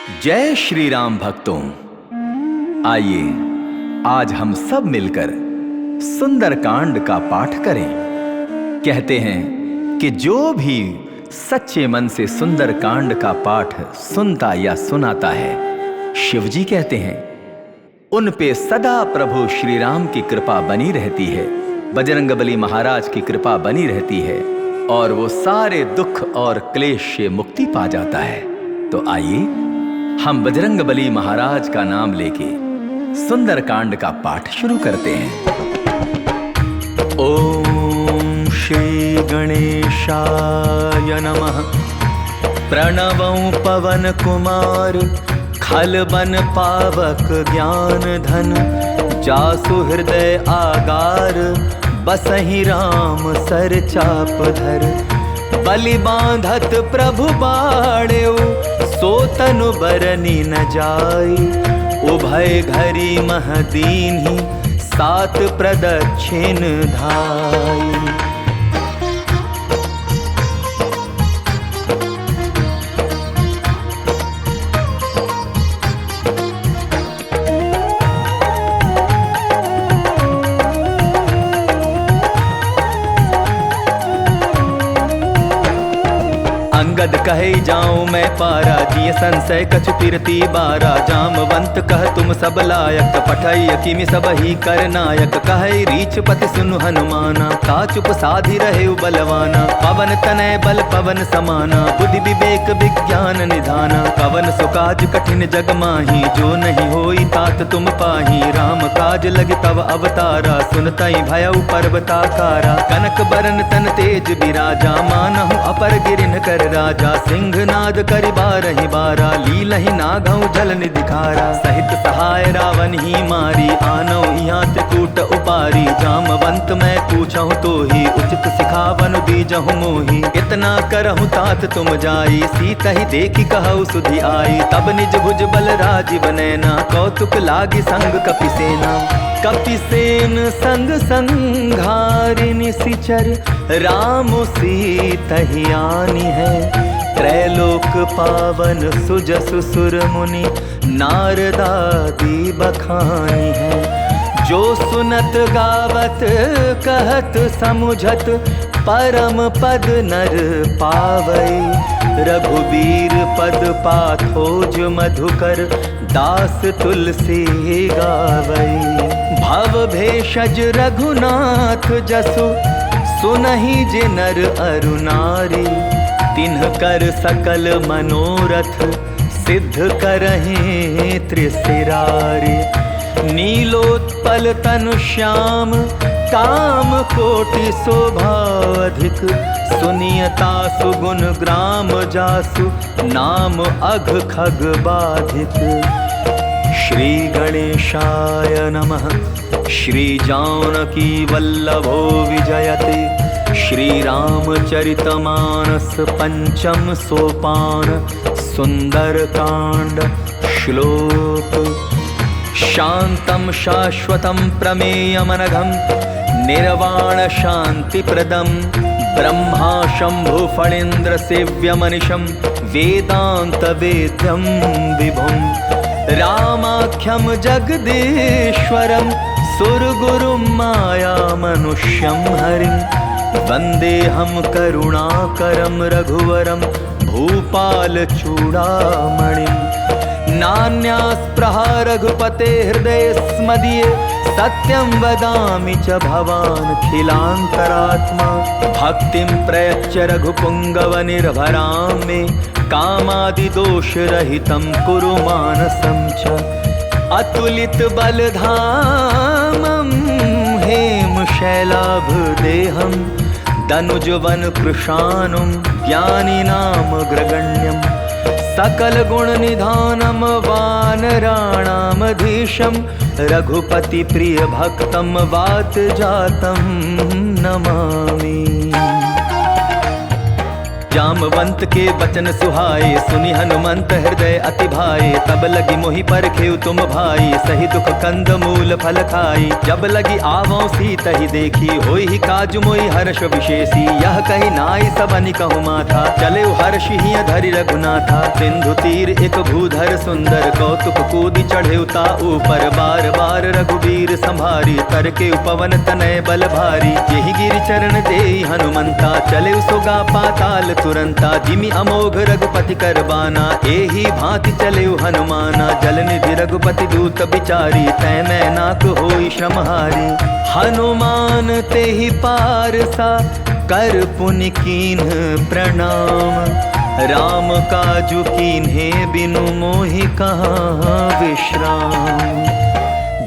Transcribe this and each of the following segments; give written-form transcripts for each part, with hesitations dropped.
जय श्री राम भक्तों, आइए आज हम सब मिलकर सुंदरकांड का पाठ करें। कहते हैं कि जो भी सच्चे मन से सुंदरकांड का पाठ सुनता या सुनाता है, शिव जी कहते हैं उन पे सदा प्रभु श्री राम की कृपा बनी रहती है, बजरंगबली महाराज की कृपा बनी रहती है और वो सारे दुख और क्लेश से मुक्ति पा जाता है। तो आइए हम बजरंगबली महाराज का नाम लेके सुंदरकांड का पाठ शुरू करते हैं। ओम श्री गणेशाय नमः। प्रणवं पवन कुमार खलबन पावक ज्ञान धन, जासु हृदय आगार बसहि राम सर चाप धर। बलि बांधत प्रभु बाड़ेउ सो तनु बरनी न जाई, उभय घरी मह दीन्हि सात प्रदक्षिण धाई। अंगद कहे जाऊं मैं पारा, जिय संशय कछु पिरती बारा। जामवंत कह तुम सब लायक, पठै किमि सब ही कर नायक। कहे रीछ पति सुनु हनुमाना, का चुप साधि रहे बलवाना। पवन तनय बल पवन समाना, बुद्धि विवेक विज्ञान निधाना। पवन सुकाज कठिन जग माही, जो नहीं होई तात तुम पाही। राम काज लगे तव अवतारा, सुनतई भयउ पर्वताकारा। कनक बरन तन तेज बिराजा, मानहु अपर गिरिन कर राजा। सिंहनाद करि बारहि बारा, लीलहि नागहु जल निधिखारा। सहित सहाय रावण ही मारी, आनौ यहाँ त्रिकूट उपारी। जामवंत मैं पूछहु तो ही, उचित सिखावनु दीजहु मोही। इतना करहु तात तुम जाई, सीतहि देखि कहु सुधि आई। तब निज भुज बल राजीव नैना, कौतुक लागी संग कपिसेना। कपिसेन संग संघारि निशिचर, राम सीतहि आनी है। त्रैलोक पावन सुजसु सुर मुनि, नारदादि बखानी है। जो सुनत गावत कहत समुझत, परम पद नर पावई। रघुबीर पद पाथोज मधुकर, दास तुलसी गावई। भव भेषज रघुनाथ जसु, सुनहि जे नर अरु नारी। तिन्ह कर सकल मनोरथ, सिद्ध करहि त्रिशिरारी। नीलोत्पल तनु श्याम, काम कोटि शोभा अधिक। सुनियता सुगुण ग्राम जासु, नाम अघ खग बाधिक। श्री गणेशाय नमः। श्री जानकी वल्लभो विजयते, श्री रामचरितमानस पंचम सोपान। सुंदरकांड श्लोक। शांतं शाश्वतं प्रमेयमनघं, निर्वाण शांतिप्रदं। ब्रह्मा शंभु फणीन्द्र सेव्यमनिशं, वेदांत वेद्यं विभुं। रामाख्यं जगदीश्वरं, सुरगुरुं माया मनुष्यं हरिं। वन्देऽहं करुणाकरं रघुवरं, भूपाल चूड़ामणिं। नान्यास्पृहा रघुपते हृदये स्मदीये, सत्यं वदामि च भवानखिलान्तरात्मा। भक्तिं प्रयच्छ रघुपुङ्गव निर्भरां मे, कामादिदोषरहितं कुरु मानसं च। अतुलित बलधामं हेमशैलाभदेहं, दनुजवन कृशानुं ज्ञानिनामग्रगण्यं। सकल गुण निधानं वानराणामधीशं, रघुपति प्रिय भक्तं वात जातं नमामि। जामवंत के बचन सुहाए, सुनि हनुमंत हृदय अति भाए। तब लगी मोहि परखेउ तुम भाई, सही दुख कंद मूल फल खाई। जब लगी आवों सीत ही देखी, होई ही काजु मोहि हर्ष विशेषी। यह कही नाई सबनि कहु माथा, चले हर्ष ही धरि रघुनाथा। सिंधु तीर एक भूधर सुंदर, कौतुक कूदि चढ़े ता ऊपर। बार बार रघुबीर संभारी, तर के उपवन तनय बल भारी। यही गिरि चरण देई हनुमंता, चले सोगा पाताल तुरंता। जिमि अमोघ रघुपति कर बाना, एही भांति चले हनुमाना। जल निधि रघुपति दूत बिचारी, तै मैं नाक होई श्रमहारी। हनुमान तेहि पारसा, कर पुनि कीन्ह प्रणाम। राम काजु कीन्हे बिनु मोहि कहाँ विश्राम।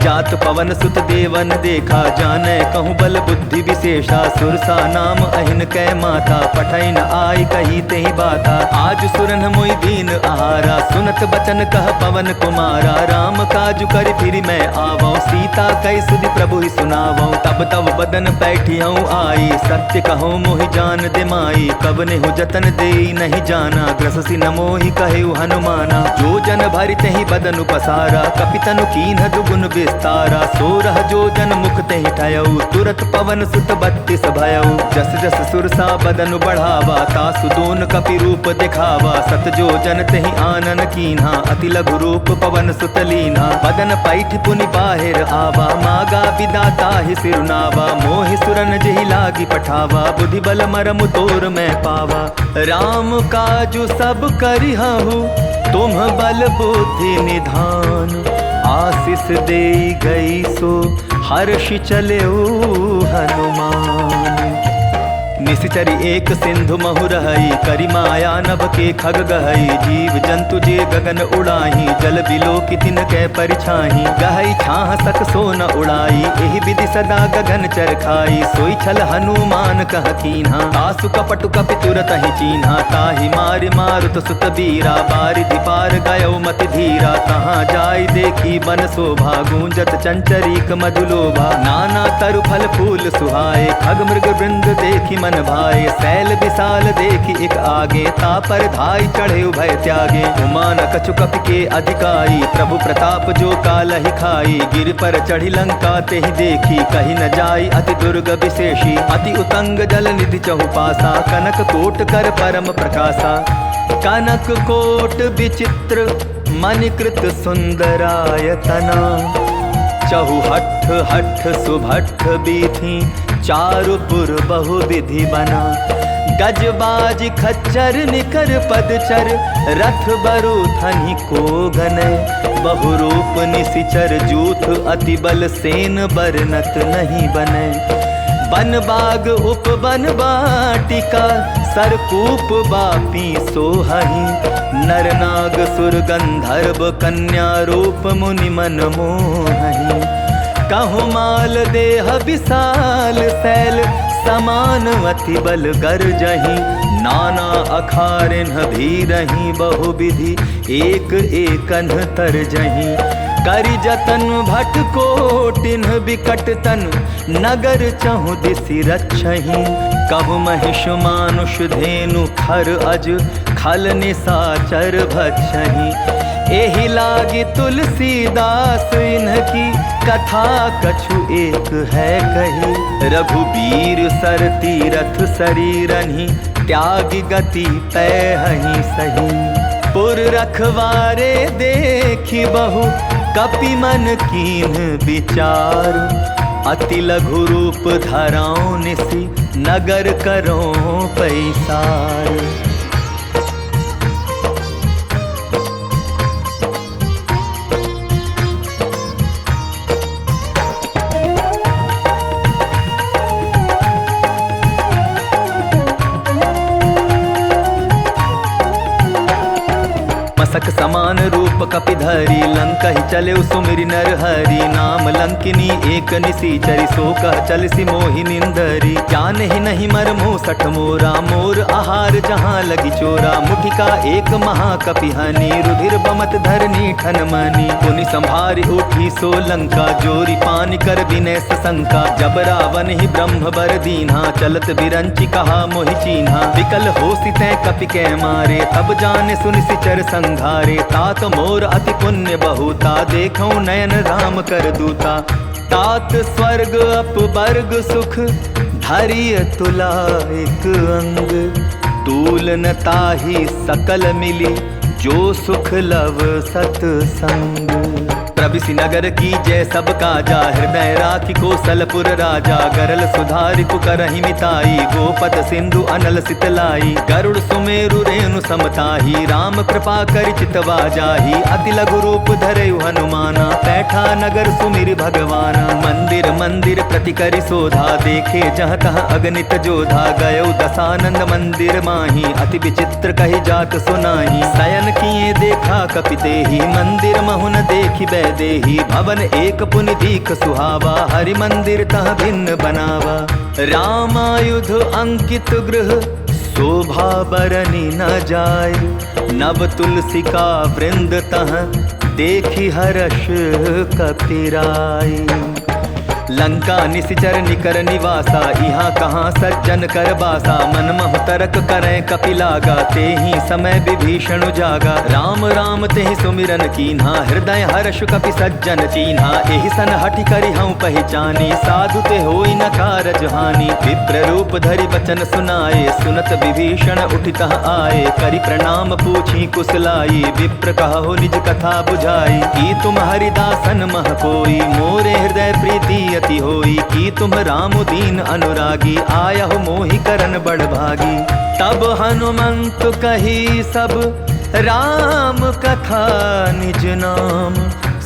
जात पवन सुत देवन देखा, जाने कहूँ बल बुद्धि विशेषा। सुरसा नाम अहिन कै माता, पठै न आई कही तेहि बाता। आज सुरन मोहि दीन आहारा, सुनत बचन कह पवन कुमारा। राम काजु करि फिरि मैं आवौ, सीता कहि सुधि प्रभु ही सुनावौ। तब तब बदन बैठियौ आई, सत्य कहूँ मोहि जान दे माई। कब नेहु जतन देई नहीं जाना, ग्रससि न मोहि कहेउ हनुमाना। जो जन भरि तेहि बदनु पसारा, कपितनु कीन्ह दुगुन विस्तारा। सोरह जो जन मुख तेहि ठयऊ, तुरत पवन सुत 32 भयऊ। जस जस सुरसा बदन बढ़ावा, तासु दोन कपि रूप दिखावा। सत जो जन तेहि आनन कीन्हा, अति लघु रूप पवन सुत लीन्हा। बदन पैठ पुनि बाहिर आवा, मागा विदाता ही सिरुनावा। मोहि सुरन जेहि लागी पठावा, बुद्धि बल मरमु तोर मैं पावा। राम काजु सब करिहु, तुम बल बुद्धि निधान। आशीष देई गई सो, हर्ष चलेऊ हनुमान। निशिचरी एक सिंधु महु रहई, करि माया नभ के खग गहई। जीव जंतु जे गगन उड़ाही, जल बिलो की तिन कै परिछाही। गहई छाह सक सो न उड़ाई, एहि विधि सदा गगन चर खाई। सोई छल हनुमान कह कीन्हा, आसु कपटु कपि तुरत ही चीन्हा। ताहि मारि मारुत सुत बीरा, बारिधि पार गयो मति धीरा। तहाँ जाय देखी बन शोभा, गूंजत चंचरीक मधुलोभा। नाना तरु फल फूल सुहाए, खग मृग वृंद देखी मन भाए। शैल विशाल देखी एक आगे, तापर धाई चढ़े भय त्यागे। उमान कछु कपि के अधिकाई, प्रभु प्रताप जो कालहि खाई। गिर पर चढ़ी लंका तेहि देखी, कही न जाई अति दुर्ग विशेषी। अति उतंग जल निधि चहुपासा, कनक कोट कर परम प्रकाशा। कनक कोट विचित्र मणिकृत सुंदरायतना। चहुहठ हठ सुभठ बीथी, चारुपुर बहु विधि बना। गजबाज खच्चर निकर पदचर, रथ बरु थनि को गनय। बहुरूप निशिचर जूथ, अति बल सेन बरनत नहीं बनय। बन बाग उपवन बाटिका, सरकूप बापी सोहहि। नर नाग सुर गंधर्व, कन्या रूप मुनि मन मोहहि। कहु माल देह विशाल शैल, समान अति बल गर्जहि। नाना अखारिन भीरहि, बहु विधि एक एकन तरजहि। करि जतन भट कोटिन बिकट तन, नगर चहु दिसि रक्षहि। कहु महिष मानुष धेनु, खर अज खल निसाचर भक्षहि। एहि लागी तुलसीदास, इन्हकी कथा कछु एक है कही। रघुबीर सर तीरथ शरीरहि, त्यागी गति पैहि सही। पुर रखवारे देखी बहु, कपि मन कीन्ह विचार। अति लघु रूप धराओ निसि, नगर करो पैसार। मसक समा समान रूप कपिधरी लंका ही चले सुमिरि नर हरि नाम लंकिनी एक निसीचरी सो कह चलसी मोहि निंदरी ज्ञान ही नहीं मर मुँह सठ मोरा मोर आहार जहाँ लगी चोरा मुठिका एक महाकपि हनि रुधिर बमत धरनी ठन मनी पुनि संभारी उठी सो लंका जोरी पानी कर विनय सशंका जब रावण ही ब्रह्म बर दीन्हा चलत बिरंची कहा मोहि चीन्हा विकल हो सितै कपि कै मारे तब जाने सुनि सिचर संघारे तात मोर अति पुण्य बहुता देखौ नयन राम कर दूता तात स्वर्ग अपवर्ग सुख धरिय तुला एक अंग तूल न ताहि सकल मिली जो सुख लव सतसंग प्रभिसि नगर की जय सब काजा हृदय राखी कौशलपुर राजा गरल सुधारि कुकरहि मिताई गोपद सिंधु अनल सितलाई गरुड़ सुमेरु रेणु समताही राम कृपा करि चितवा जाही अति लघु रूप धरयु हनुमाना पैठा नगर सुमिरि भगवाना मंदिर मंदिर प्रति करि शोधा देखे जह तह अगणित जोधा गयो दसानंद मंदिर माही अति विचित्र कहि जात सुनाही शयन किए देखा कपितेहि मंदिर महुन देखि देही भवन एक पुनि दीख सुहावा हरि मंदिर तह भिन्न बनावा रामायुध अंकित गृह शोभा बरनी न जाय नव तुलसी का वृंद तह देखी हर्ष कपिराई लंका निसिचर निकर निवासा यहाँ कहाँ सज्जन कर बासा मन महु तरक करें कपिलागा ते ही समय विभीषण जागा राम राम ते सुमिरन कीन्हा हृदय हर्ष कपि सज्जन चीन्हा एहि सन हठि करि हूँ पहचानी साधु ते होई न कारज हानि विप्र रूप धरि बचन सुनाए सुनत विभीषण उठितः आए करि प्रणाम पूछी कुशलाई विप्र कहो निज कथा बुझाई की तुम हरिदासन मह कोई मोरे हृदय प्रीति अति होई की तुम राम दीन अनुरागी आया हो मोहि करन बड़ भागी तब हनुमंत कही सब राम कथा निज नाम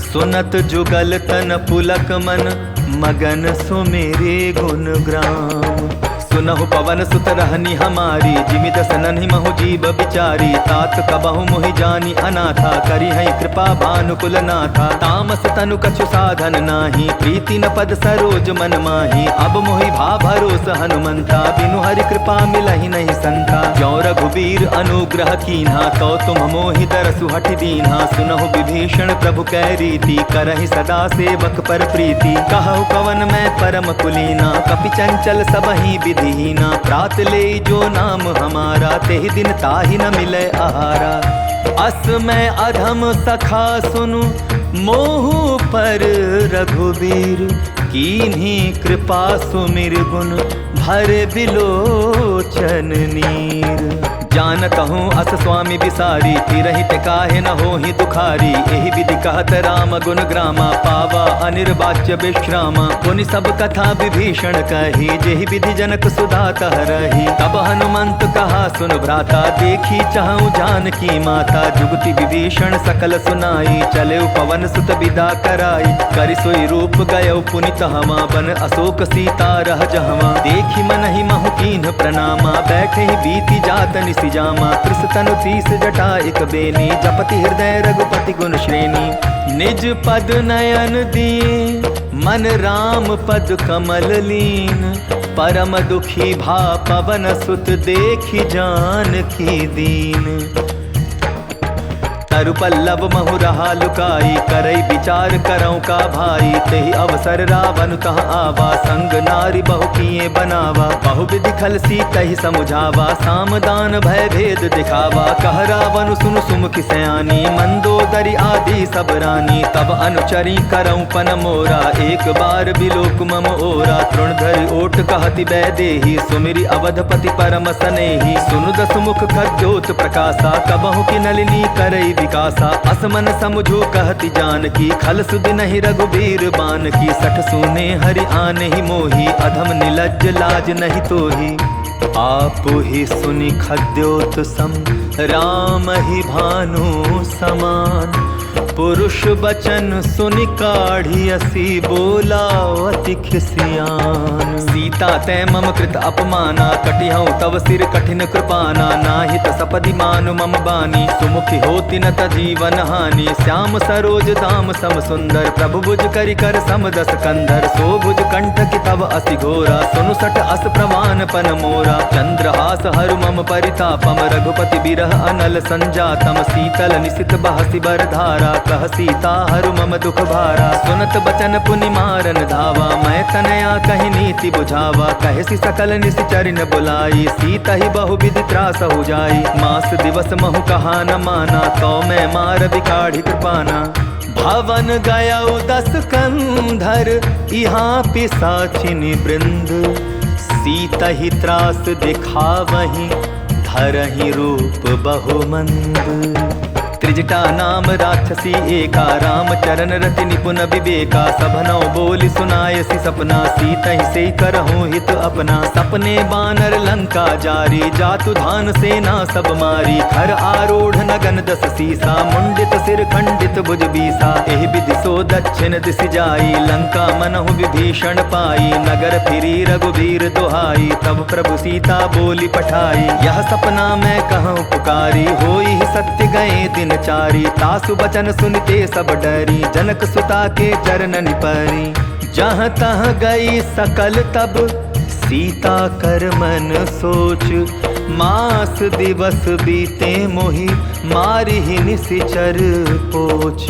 सुनत जुगल तन पुलक मन मगन सुमेरे गुण ग्राम सुनहु पवन सुत रहनी हमारी जिमि दसनहि महु जीव बिचारी तात कबहु मोहि जानी अनाथा करी है कृपा भानुकुल नाथा तामस तनु कछु साधन नाही प्रीति न पद सरोज मन माही अब मोहि भा भरोस हनुमंता बिनु हरि कृपा मिलहि नहीं संता जो रघुबीर अनुग्रह कीन्हा तो तुम मोहि दरसु हठि दीन्हा सुनहु विभीषण प्रभु कै रीति करहि सदा सेवक पर प्रीति कहु कवन मैं परम कुलीना कपि चंचल सबहि विधि दीना प्रात ले जो नाम हमारा तेहि दिन ताहि न मिले आहारा अस मैं अधम सखा सुनु मोहु पर रघुबीर कीन्ही कृपा सुमिर गुण भर बिलोचन नीर जानत हूँ अस स्वामी बिसारी फिरहि ते काहे न होहि दुखारी एहि विधि कहत राम गुण ग्रामा पावा अनिर्वाच्य विश्रामा पुनि सब कथा विभीषण कही जेहि विधि जनक सुधा तह रही तब हनुमंत कहा सुन भ्राता देखी चाहूँ जानकी माता जुगति विभीषण सकल सुनाई चले पवन सुत विदा कराई करि सोई रूप गयो पुनि तहवा बन अशोक सीता रह जहवा देखी मन ही महु कीन्ह प्रणामा बैठे ही बीती जात जामा कृष तनु तीस जटा एक बेनी जपति हृदय रघुपति गुण श्रेणी निज पद नयन दिए मन राम पद कमल लीन परम दुखी भा पवन सुत देखी जानकी दीन तरु पल्लव महु रहा लुकाई करई विचार करौ का भाई तेहि अवसर रावण तह आवा संग नारी बहु किए बनावा बहु विधि खल सीतहि समुझावा सामदान भय भेद दिखावा कह रावण सुन सुमुख सयानी मंदोदरी आदि सब रानी तब अनुचरी करौ पन मोरा एक बार बिलोक मम ओरा तृणधरि ओट कहति बैदेही सुमिरि अवधपति परम सनेही सुनु दस मुख खद्योत प्रकाशा कबहु की नलिनी करई विकासा असमन समझो कहति जानकी खल सुध नहीं रघुबीर बान की सठ सुने हरि आने ही मोही अधम निलज्ज लाज नहीं तोही आप ही सुनि खद्योत सम राम ही भानु समान पुरुष बचन सुनि काढ़ी असी बोला अति खिसियान। सीता तै मम कृत अपमाना कटिहऊँ तव सिर कठिन कृपाना। नाहित सपदि मानु मम बानी सुमुखी होति न जीवन हानि। श्याम सरोज दाम सम सुंदर प्रभु भुज करि कर सम दस कंधर। सो भुज कंठ की तव असि घोरा सुनु सट अस प्रमाण पन मोरा। चंद्रहास हरु मम परितापम रघुपति बिरह अनल संजातम। शीतल निशित बहसि बर धारा कह सीता हरु मम दुख भारा। सुनत बचन पुनि मारन धावा मैं तनया कहि नीति बुझावा। कहसी सकल निशिचर न बुलाई सीता ही बहु विधि त्रास हो जाई। मास दिवस महु कहा न माना तो मैं मार बिकाढ़ी कृपाना। भवन गया 10 कंधर यहाँ पिसाचिनी वृंद। सीता ही त्रास दिखावहीं धरहि रूप बहुमंद। त्रिजटा नाम राक्षसी एका राम चरण रति निपुण विवेका। सभनौ बोली सुनायसी सपना सीता ही से करहूँ हित अपना। सपने बानर लंका जारी जातु धान सेना सब मारी। खर आरूढ़ नगन 10 सीसा मुंडित सिर खंडित भुज बीसा। एहि विधि सो दक्षिण दिशि जाई लंका मनहु विभीषण पाई। नगर फिरी रघुबीर दुहाई तब प्रभु सीता बोली पठाई। यह सपना मैं कहूँ पुकारी होई सत्य गए दिन चारी। तासु बचन सुनते सब डरी जनक सुता के चरण निपरी। जहाँ तहाँ गई सकल तब सीता कर मन सोच। मास दिवस बीते मोहि मारी ही निशिचर पोच।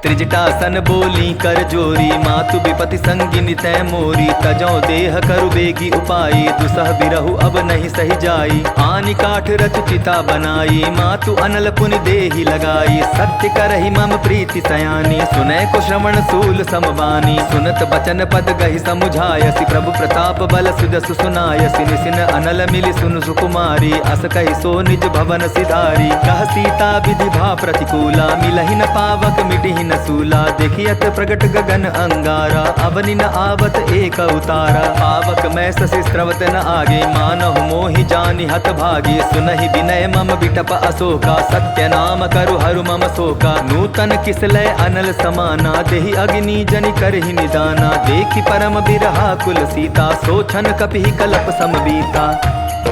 त्रिजटासन बोली कर जोरी मातु विपति संगिनी तै मोरी। तजौ देह करु बेगी उपाई दुसह बिरहु अब नहीं सही जाई। आनि काठ रच चिता बनाई मातु अनल पुनि देहि लगाई। सत्य करहि मम प्रीति सयानी सुनै को श्रवण सूल समबानी। सुनत बचन पद गहि समुझायसि प्रभु प्रताप बल सुजसु सुनायसि। निसिन अनल मिलि सुनु सुकुमारी अस कहि सो निज भवन सिधारी। कह सीता विधि भा प्रतिकूला मिलहि न पावक मिटिहि न सूला। देखियत प्रगट गगन अंगारा अवनि न आवत एक उतारा। पावक मैं ससि स्रवत न आगे मानहु मोहि जानि हत भागी। सुनहि विनय मम बिटप अशोका सत्य नाम करु हरु मम शोका। नूतन किसलय अनल समाना देहि अग्नि जनि करहि निदाना। देखि परम बिरहा कुल सीता सोचन कपिहि कलप समबीता।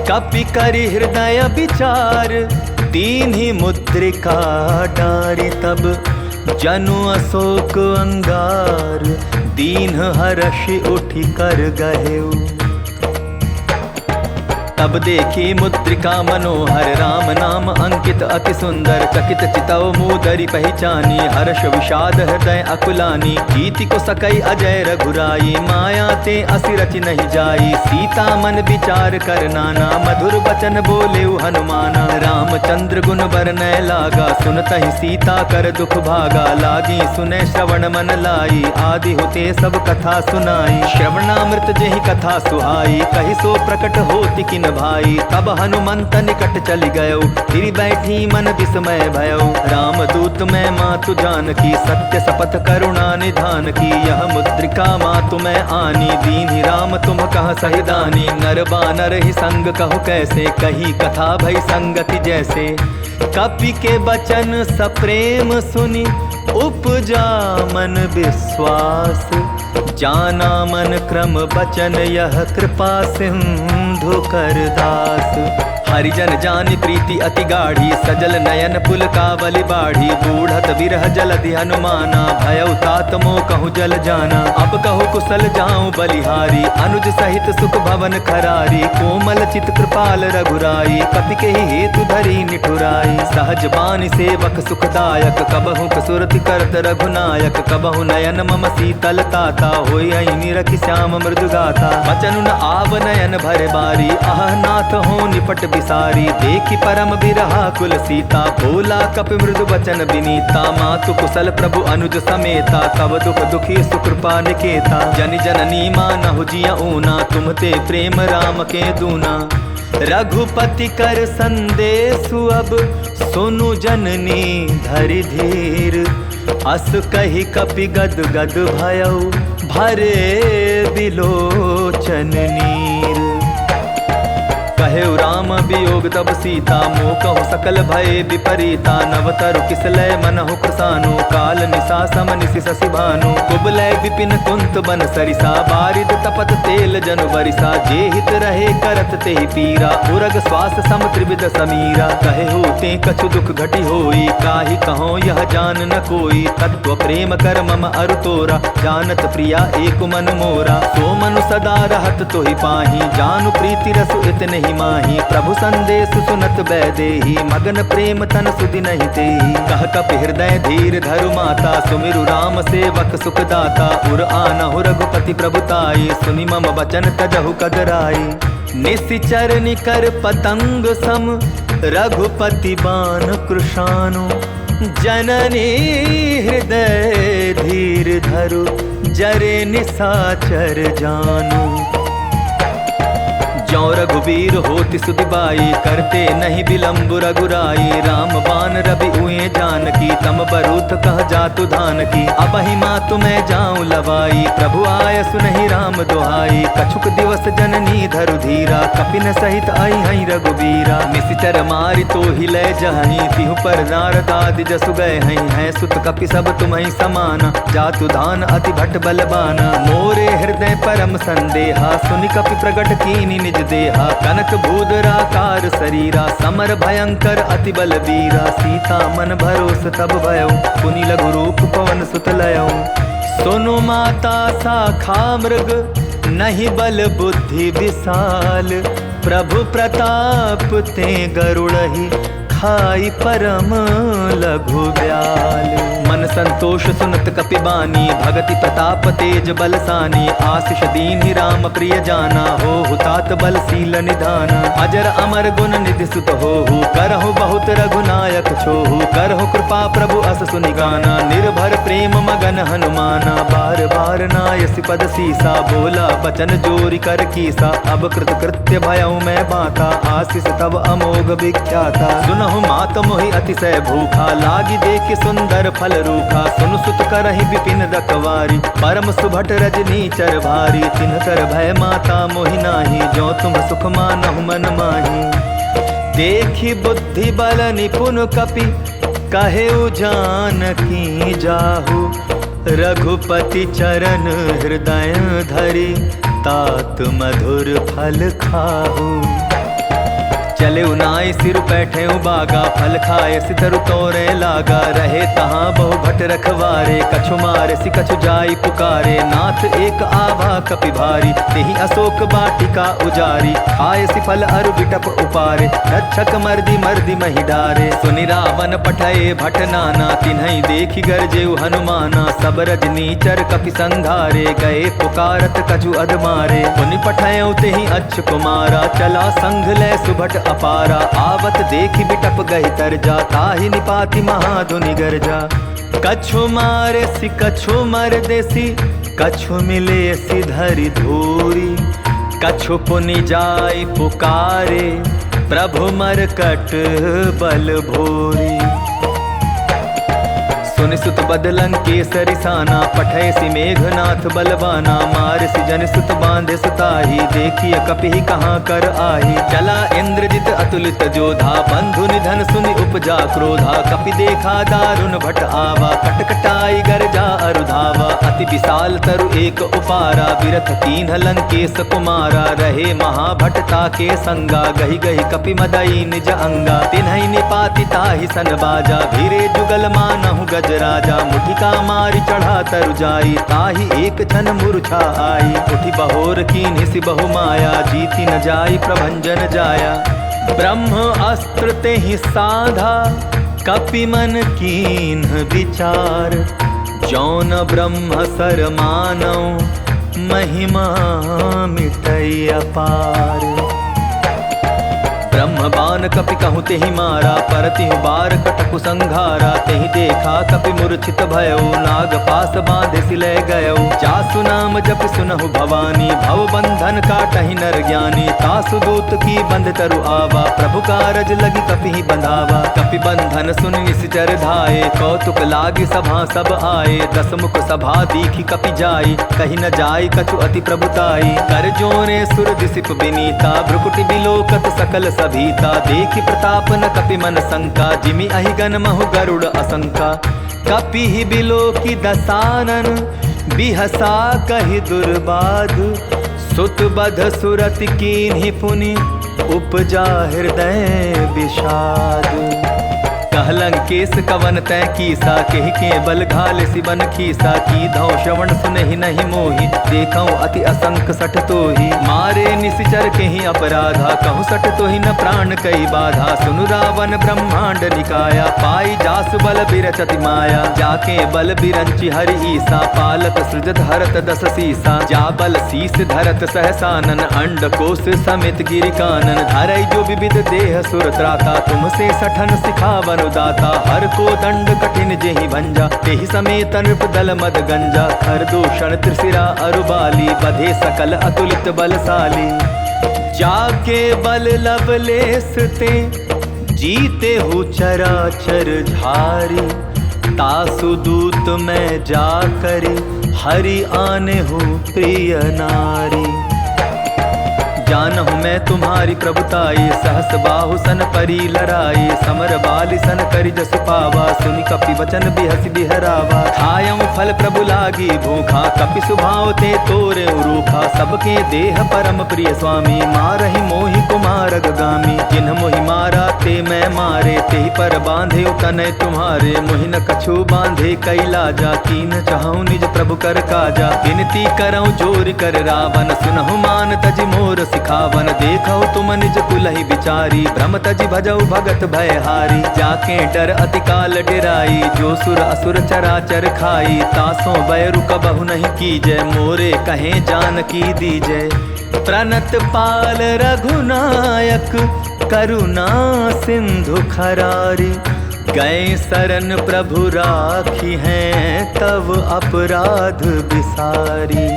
कपि करि हृदय विचार दीन्हि मुद्रिका डारि। तब जनु अशोक अंगार दीन हर्षि उठि कर गहेउ। तब देखी मुद्रिका मनोहर राम नाम अंकित अति सुंदर। चकित चितौ मूदरि पहचानी हर्ष विषाद हृदय अकुलानी। कीति को सकई अजय रघुराई माया ते असि रचि नहीं जाई। सीता मन विचार कर नाना मधुर बचन बोलेउ हनुमाना। रामचंद्र गुण बरनय लागा सुनतहि सीता कर दुख भागा। लागी सुने श्रवण मन लाई आदि होते सब कथा सुनाई। श्रवणामृत जेहि कथा सुहाई कहि सो प्रकट होति किन भाई। तब हनुमंत निकट चली गयो फिर बैठी मन विस्मय भयो। राम दूत मैं मातु जानकी सत्य सपथ करुणा निधान की। यह मुद्रिका मातु मैं आनी दीन्हि राम तुम कह सहि दानी। नर बानर ही संग कहु कैसे कही कथा भई संगति जैसे। कपि के बचन सप्रेम सुनि उपजा मन विश्वास। जाना मन क्रम बचन यह कृपा सिंधु कर दास। हरिजन जानि प्रीति अति गाढ़ी सजल नयन पुल कावली बाढ़ी। बूढ़त बिरह जलधि हनुमाना भयउ तात मोह कहूँ जल जाना। अब कहूँ कुशल जाऊँ बलिहारी अनुज सहित सुख भवन खरारी। कोमल चित कृपाल रघुराई कपि के ही हेतु धरी निठुराई। सहज बानी सेवक सुखदायक कबहु कसुरति करत रघुनायक। कबहु नयन मम शीतल ताता होई निरखि श्याम मृदु गाथा। बचनु न आव नयन भरे बारी अह नाथ हो निपट सारी। देखी परम बिरहा कुल सीता बोला कपि मृदु बचन विनीता। मातु कुशल प्रभु अनुज समेता तब दुख दुखी सुकृपा निकेता। जनि जननी मानहु जिया ऊना तुम ते प्रेम राम के दूना। रघुपति कर संदेशु अब सुनु जननी धरि धीर। अस कहि कपि गद गद भयउ भरे बिलोचन नीर। कहे राम वियोग तब सीता, मोह कहु सकल भय विपरीता। नवतरु किसलय मनहु कृसानु, काल निशा सम निशि शशि भानु। कुबलय विपिन कुंत बन सरिसा, बारिद तपत तेल जनु बरिसा। जे हित रहे करत तेहि पीरा, उरग श्वास सम त्रिविध समीरा। कहे होते कछु दुख घटी होई, काहि कहो यह जान न कोई। तत्व प्रेम कर मम अरु तोरा, जानत प्रिया एक मन मोरा। सो मनु सदा रहत तोहि पाही, जानु प्रीति रसु इतने ही माही। प्रभु संदेश सुनत बैदेही, मगन प्रेम तन सुधि नहीं तेही। कह कपि हृदय धीर धरु माता, सुमिरु राम सेवक सुख दाता। उर आनहु रघुपति प्रभुताई, सुनि मम वचन तजहु कदराई। निशिचर निकर पतंग सम, रघुपति बाण कृशानु। जननी हृदय धीर धरु, जरे निशाचर जानु। ज्यों रघुबीर होति सुधि बाई, करते नहीं विलम्ब रघुराई। राम बाण रवि उए जानकी, तम बरूथ कह जातु धान की। अबहि मातु मैं जाऊं लवाई, प्रभु आय सुनहि राम दुहाई। कछुक दिवस जननी धरु धीरा, कपिन सहित आई हई रघुबीरा। निशिचर मारि तो ही लय जहई, तिहु पर नारद आदि जसु गए हई। है सुत कपि सब तुम्हि समाना, जातु धान अति भट बलबाना। मोरे हृदय परम संदेहा, सुनि कपि प्रगट कीनि निज देहा। कनक भूधराकार शरीरा, समर भयंकर अति बलवीरा। सीता मन भरोस तब भयो, पुनि लघु रूप पवन सुत लयो। सुनु माता शाखा मृग, नहीं बल बुद्धि विशाल। प्रभु प्रताप ते गरुड़हि, खाई परम लघु ब्याल। मन संतोष सुनत कपि बानी, भगति प्रताप तेज बलसानी। आशीष दीन्हि राम प्रिय जाना, हो हुतात बलशील निधाना। अजर अमर गुण निधि सुत होहु, करहु बहुत रघुनायक छोहु। करहु कृपा प्रभु अस सुनि गाना, निर्भर प्रेम मगन हनुमाना। बार बार नायसि पद सीसा, बोला बचन जोरि कर कीसा। अब कृत कृत्य भयउ मैं बाता, आशीष तब अमोघ विख्याता। सुनहु मात मोहि अतिशय भूखा, लागी देख सुंदर फल रूखा। सुन सुत करहि विपिन रखवारी, परम सुभट रजनी चर भारी। तिनकर भय माता मोहि नाही, जो तुम सुख मानहु मन माही। देखी बुद्धि बल निपुन कपि, कहेउ जानकी जाहु। रघुपति चरण हृदय धरि, तात मधुर फल खाहु। चले उनाई सिर बैठे बागा, फल खाए सितरु तोरे लागा। रहे तहाँ बहु भट रखवारे, कछु मारे सि कछु जाई पुकारे। नाथ एक आभा कपि भारी, तेहि अशोक बाटिका उजारी। खाए सि फल अरु बिटप उपारे, रक्षक मर्दी मर्दी महि डारे। सुनि रावण पठये भट नाना, तिन्हई देखि गरजेउ हनुमाना। सब रजनीचर कपि संघारे, गए पुकारत कछु अधमारे। पुनि पठयउ तेहि अच्छ कुमारा, चला संघ लय सुभट अपारा। आवत देखि बिटप गहि तरजा, ताहि निपाति महाधुनि गरजा। कछु मारे सि कछु मर देसी, कछु मिले सि धरि धूरी। कछु पुनि जाय पुकारे, प्रभु मरकट बल भोरी। सुनि सुत बदलन केसरि साना, पठय सि मेघनाथ बलवाना। मार सि जन सुत बांधे सुताही, देखिए कपिहि कहाँ कर आही। चला इंद्रजित अतुलित जोधा, बंधु निधन सुनि उपजा क्रोधा। कपि देखा दारुण भट आवा, कटकटाई गरजा अरुधावा। अति विशाल तरु एक उपारा, विरथ कीन्ह लंकेश कुमारा। रहे महाभटता के संगा, गहि गहि कपि मदई निज अंगा। तिन्हई निपाति ताहि सन बाजा, भीरे जुगल मानहु गज राजा। मुठिका मारि चढ़ा तरु जाई, ताहि एक क्षण मूर्छा आई। उठि बहोर कीन्हि सि बहु माया, जीति न जाई प्रभंजन जाया। ब्रह्म अस्त्र तेहि साधा, कपि मन कीन्ह विचार। जौन ब्रह्म सर मानौ, महिमा मिटै अपार। ब्रह्म बाण कपि कहूँ तेहि मारा, परतिहु बार कटकु संघारा। तेहि देखा कपि मूर्छित भयो, नाग पास बांधे सिलय गयो। जासु नाम जप सुनहु भवानी, भव बंधन काटहि नर ज्ञानी। तासु दूत की बंध तरु आवा, प्रभु कारज लगी कपि ही बंधावा। कपि बंधन सुन निश्चर धाये, कौतुक लागी सभा सब आए। दस मुख सभा दीखी कपि जाई, कही न जाई कछु अति प्रभुताई। कर जोरे सुर दिसिप बिनीता, भ्रुकुटि बिलोकत सकल सभीता। देखि प्रताप न कपि मन शंका, जिमि अहिगन महु गरुड़ असंका। कपि ही बिलोकि दसानन, बिहसा कहि दुर्बाध। सुत बध सुरति कीन्हि पुनि, उपजा हृदय विषाद। कहलं केस कवन तै कीसा, केहि के बल घाल सिबन खीसा। की धौ श्रवण सुनहि नहीं मोहि, देखौ अति असंक सठ तोहि। मारे निशिचर केहि अपराधा, कहूँ सठ तोहि न प्राण कई बाधा। सुनु रावण ब्रह्मांड निकाया, पाई जासु बल बिरचति माया। जाके बल बिरंचि हरि ईसा, पालत सृजत हरत दस सीसा। जा बल शीस धरत सहसानन, अंड कोश समेत गिरि कानन। धरई जो विविध देह सुर त्राता, तुमसे सठन सिखावन दाता। हर को दंड कठिन जेहि भंजा, तेहि समेत नृप दल मद गंजा। खर दूषण त्रिशिरा अरुबाली, बधे सकल अतुलित बलशाली। जाके बल लवलेस ते, जीते हु चराचर झारी। तासु दूत में जाकर, हरि आने हूँ प्रिय नारी। जानहु मैं तुम्हारी प्रभुताई, सहस बाहु सन परी लराई। समर बाली सन करि जसु पावा, सुनि कपि वचन बिहसि बिहरावा। खायऊ फल प्रभु लागी भूखा, कपि सुभाव ते तोरे रूखा। सबके देह परम प्रिय स्वामी, मारहि मोहि कुमार गामी। जिन्ह मोहि मारा ते मैं मारे, तेहि पर बांधे तनय तुम्हारे। मोहि न कछु बांधे कैलाजा, कीन चाहूँ निज प्रभु कर काजा। विनती करऊँ जोर कर रावण, सुनहु मान तजि मोर खावन। देखो तुम निज कुलहि विचारी, भ्रम तजि भजऊ भगत भयहारी। जाके डर अति काल डेराई, जो सुर असुर चराचर खाई। तासों बैरु कबहु नहीं कीजय, मोरे कहे जानकी दीजय। प्रणत पाल रघुनायक, करुणा सिंधु खरारी। गए शरण प्रभु राखी हैं, तव अपराध बिसारी।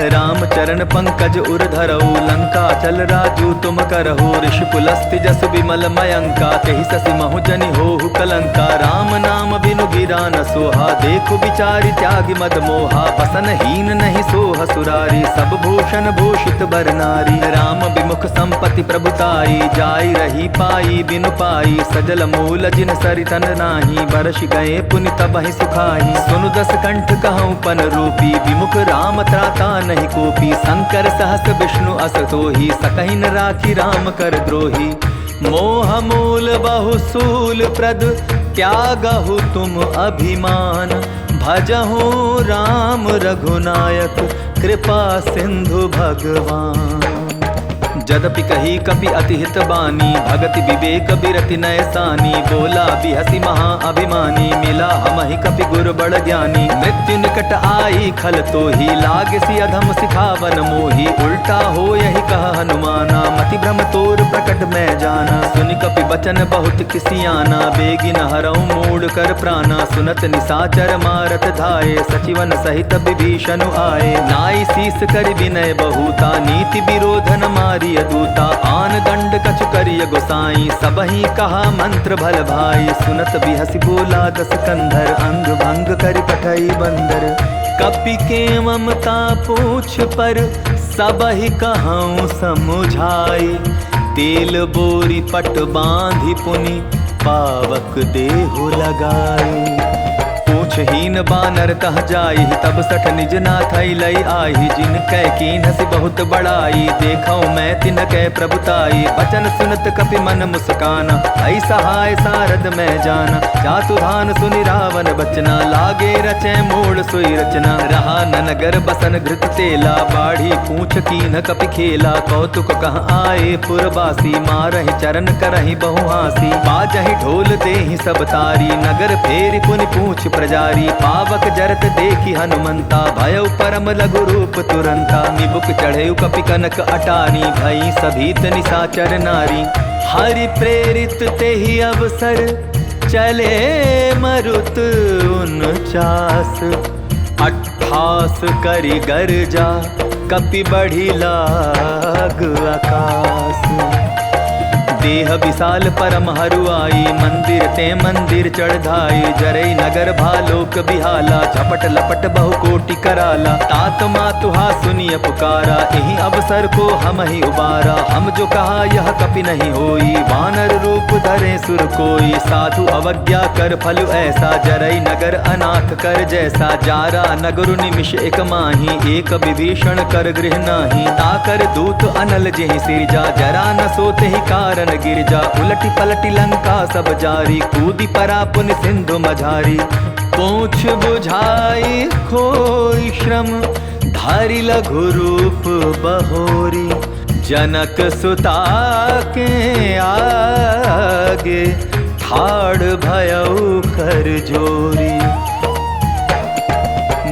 राम चरण पंकज उर धरऊ, लंका चल राजू तुम करहु। ऋषि पुलस्ति जसु विमल मयंका, तेहि ससि महु जनि होहु कलंका। राम नाम बिनु गिरा न सोहा, देखु विचारि त्यागि मद मोहा। बसन हीन नहीं सोह सुरारी, सब भूषण भूषित बर नारी। राम विमुख संपत्ति प्रभुताई, जाई रही पाई बिनु पाई। सजल मूल जिन सरितन नाही, बरस गए पुनि तबहि सुखाई। सुनु दस कंठ कहूँ पन रूपी, विमुख राम त्राता नहीं कोपी। शंकर सहस विष्णु अस तोहि, सकहि न राखी राम कर द्रोही। मोह मूल बहु सूल प्रद, त्यागहु तुम अभिमान। भजहु राम रघुनायक, कृपा सिंधु भगवान। जदपि कही कपि अति हित बानी, भगति विवेक बिरति नय सानी। बोला बिहसी महा अभिमानी, मिला हमहि कपि गुर बड़ ज्ञानी। मृत्यु निकट आई खल तोहि, लागसी अधम सिखावन मोहि। उल्टा हो यही कह हनुमाना, मति भ्रम तोर प्रकट मैं जाना। सुनि कपि बचन बहुत किसियाना, बेगिन हरऊ मूड कर प्राणा। सुनत निसाचर मारत धाये, सचिवन सहित विभीषण आए। नाई शीस कर विनय बहुता, नीति विरोधन मारी दूता। आन दंड कछु करिय गोसाई, सबहि कहा मंत्र भल भाई। सुनत बिहसी बोला दस कंधर, अंग भंग करि पठई बंदर। कपि के ममता पूछ पर, सबहि कहूँ समुझाई। तेल बोरी पट बांधि पुनि, पावक देहु लगाई। पूछहीन बानर तह जाई, तब सठ निज नाथ लई आई। जिन कै कीन्हसि बहुत बड़ाई, देखौ मैं तिन कै प्रभुताई। बचन सुनत कपि मन मुस्काना, ऐ सहाय सारद मैं जाना। जातु धान सुनि रावण बचना, लागे रचै मूल सोई रचना। रहा न नगर बसन घृत तेला, बाढ़ी पूछ कीन्ह कपि खेला। कौतुक कह आए पुरवासी, मारहि चरण करहि बहु हासी। बाजहि ढोल देहि सब तारी, नगर फेरि पुनि पूछ प्रजा चारी। पावक जरत देखी हनुमंता, भयउ परम लघु रूप तुरंता। निबुक चढ़े कपि कनक अटारी, भई सभीत निशाचर नारी। हरि प्रेरित तेहि अवसर, चले मरुत 49। 28 करि गर्जा, कपि बढ़ी लाग आकाश। देह विशाल परम हरुआई, मंदिर ते मंदिर चढ़ाई। जरई नगर भालोक बिहाला, झपट लपट बहु कोटि कराला। तात मातुहा सुनिय पुकारा, यही अवसर को हम ही उबारा। हम जो कहा यह कपि नहीं होई, वानर रूप धरे सुर कोई। साधु अवज्ञा कर फल ऐसा, जरई नगर अनाथ कर जैसा। जारा नगर निमिष एक माही, एक विभीषण कर गृह नाही। ताकर दूत अनल जेहि सिरजा, जरा न सोते ही कारण गिरजा। उलटी पलटी लंका सब जारी, कूदी परा पुन सिंधु मझारी। पूछ बुझाई खोई श्रम, धारी लघु रूप बहोरी। जनक सुता के आगे, ठाड़ भयउ कर जोरी।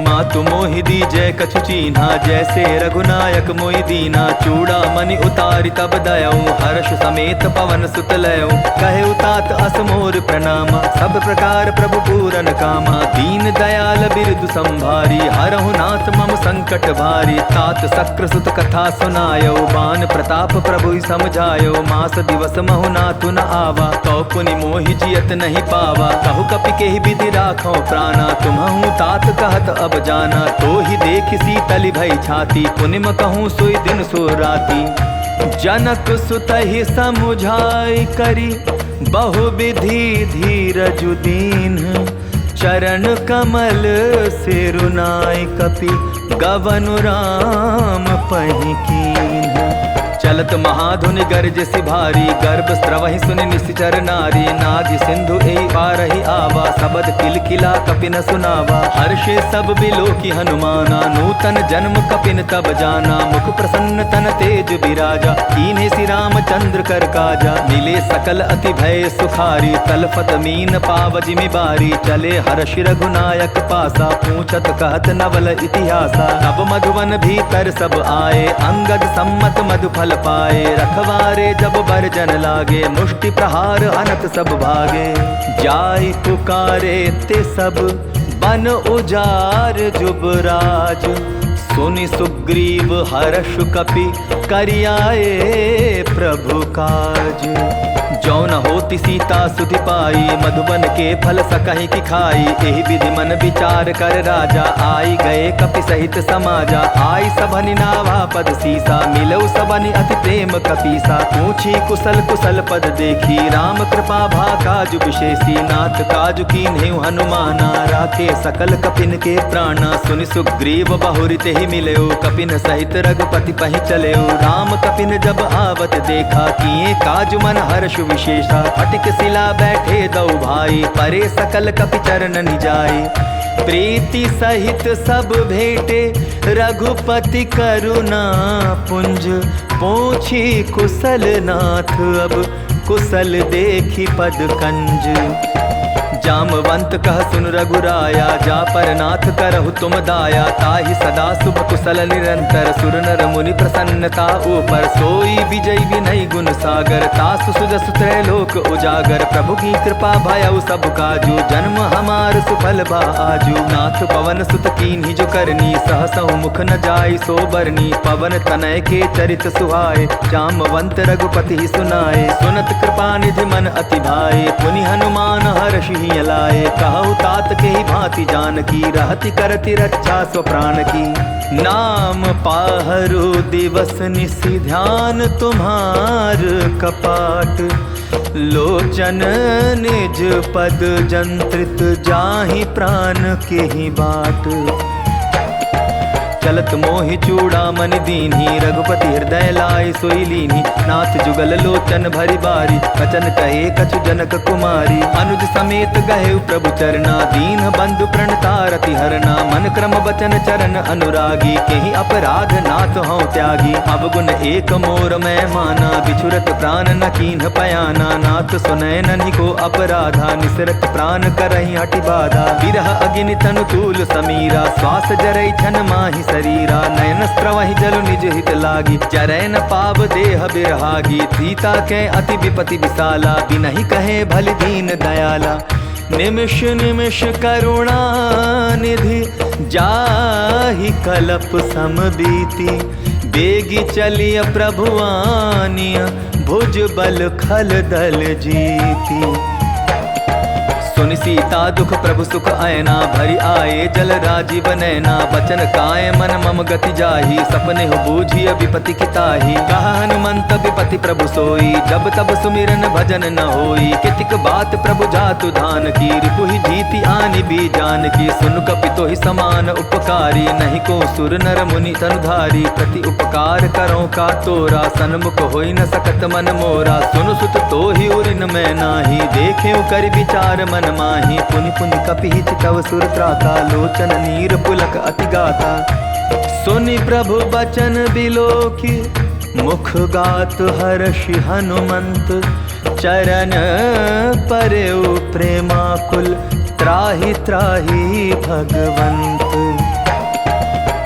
मातु मोहि दीजै कछु चीन्हा, जैसे रघुनायक मोहि दीना। चूड़ा मणि उतारि तब दयऊ, हर्ष समेत पवन सुत लयऊ। कहे तात अस मोर प्रणामा, सब प्रकार प्रभु पूरन कामा। दीन दयाल बिरदु संभारी, हरहु नाथ मम संकट भारी। तात सक्र सुत कथा सुनायो, बान प्रताप प्रभु समझायो। मास दिवस महु नाथु न आवा, तो पुनि मोहि जियत नहीं पावा। कहु कपि केहि विधि राखो प्राणा, तुम्हु तात कहत अब जाना। तो ही देख शीतल भई छाती, पुनिम कहूँ सोई दिन सो राती। जनक सुतहि समुझाई करी, बहु विधि धीरज दीन। चरण कमल सिरुनाई, कपि गवनु राम पहि कीन्ह। चलत महाधुनि गर्ज सि भारी, गर्भ स्रवहि सुनि निश्चर नारी। नादि सिंधु एहि पारहि आवा, सबद किलकिला कपिन सुनावा। हर्षे सब बिलोकी हनुमाना, नूतन जन्म कपिन तब जाना। मुख प्रसन्न तन तेज बिराजा, कीन्हे श्री रामचंद्र कर काजा। मिले सकल अति भय सुखारी, तलफत मीन पाव जिमि बारी। चले हर्षि रघुनायक पासा, पूछत कहत नवल इतिहासा। तब मधुवन भीतर सब आए, अंगद सम्मत मधु फल पाए। रखवारे जब बरजन लागे, मुष्टि प्रहार अनत सब भागे। जाय पुकारे ते सब, बन उजार जुबराज। सुनि सुग्रीव हर्ष कपि, करियाए प्रभु काज। जौन होति सीता सुधि पाई, मधुबन के फल सकहि की खाई। एहि विधि मन विचार कर राजा, आई गए कपि सहित समाजा। आई सबनि नावा पद सीसा, मिलऊ सबनि अति प्रेम कपीसा। पूछी कुशल कुशल पद देखी, राम कृपा भा काजु विशेषी। नाथ काजु कीन्हेउ हनुमाना, राखे सकल कपिन के प्राणा। सुनि सुग्रीव बहुरि तेहि मिलयो, कपिन सहित रघुपति पहि चलयो। राम कपिन जब आवत देखा, किए काजु मन हर्ष विशेषा। फटिक शिला बैठे दौ भाई, परे सकल कपि चरण निजाई। प्रीति सहित सब भेटे, रघुपति करुणा पुंज। पूछी कुशल नाथ, अब कुशल देखी पद कंज। जामवंत कह सुन रघुराया, जा पर नाथ करहु तुम दाया। ताहि सदा शुभ कुशल निरंतर, सुर नर मुनि प्रसन्नता ऊपर। सोई विजय विनय गुण सागर, तासु सुजसु त्रैलोक उजागर। प्रभु की कृपा भयउ सब काजू, जन्म हमार सुफल बा आजू। नाथ पवन सुत कीन्हि जो करनी, सहसहु मुख न जाय सो बरनी। पवन तनय के चरित सुहाए, जामवंत रघुपति सुनाए। सुनत कृपा निधि मन अति भाए, पुनि हनुमान हर्षि लाए। कहु तात के ही भांति जानकी, रहति करति रक्षा स्व प्राण की। नाम पाहरु दिवस निशि, ध्यान तुम्हार कपाट। लोचन निज पद जंत्रित, जाहि प्राण के ही बाट। चलत मोहि चूड़ामणि दीन्ही, रघुपति हृदय लाय सोई लीन्ही। नाथ जुगल लोचन भरि बारी, वचन कहे कछु जनक कुमारी। अनुज समेत गहे प्रभु चरना, दीन बंधु प्रणतारति हरना। मन क्रम बचन चरण अनुरागी, केहि अपराध नाथ हूँ त्यागी। अवगुण एक मोर मैं माना, बिछुरत प्राण न कीन्ह पयाना। नाथ सुनय ननि को अपराधा, निसरत प्राण करहि हटि बाधा। विरह अग्नि तनु तूल समीरा, श्वास जरै छन माहि शरीरा। नयन स्त्रवहि जल निज हित लागी, जरै न पाव देह बिरहागी। सीता के अति विपति विशाला, बिनहि कहे भलि दीन दयाला। निमिष निमिष करुणा निधि, जाहि कलप सम बीती। बेगी चलिय प्रभु आनिय, भुज बल खल दल जीती। सुनि सीता दुख प्रभु सुख आयना, भरि आए जल राजीव नैना। बचन काय मन मम गति जाही, सपने हो बूझिय विपति किताही। कहा हनुमंत विपति प्रभु सोई, जब तब सुमिरन भजन न होई। कितिक बात प्रभु जातु धान की, रिपुहि जीति आनि भी जान की। सुन कपितो ही समान उपकारी, नहीं को सुर नर मुनि तनुधारी। प्रति उपकार करो का तोरा, सन्मुख होई न सकत मन मोरा। सुनु सुत तो ही उरिन मैं नाही, देखे कर विचार मन माही। पुनि पुनि कपिहि चितव सुर त्राता, लोचन नीर पुलक अति गाता। सुनि प्रभु बचन बिलोकी, मुख गात हर्षि हनुमंत। चरण परेउ प्रेमाकुल, त्राहि त्राहि भगवंत।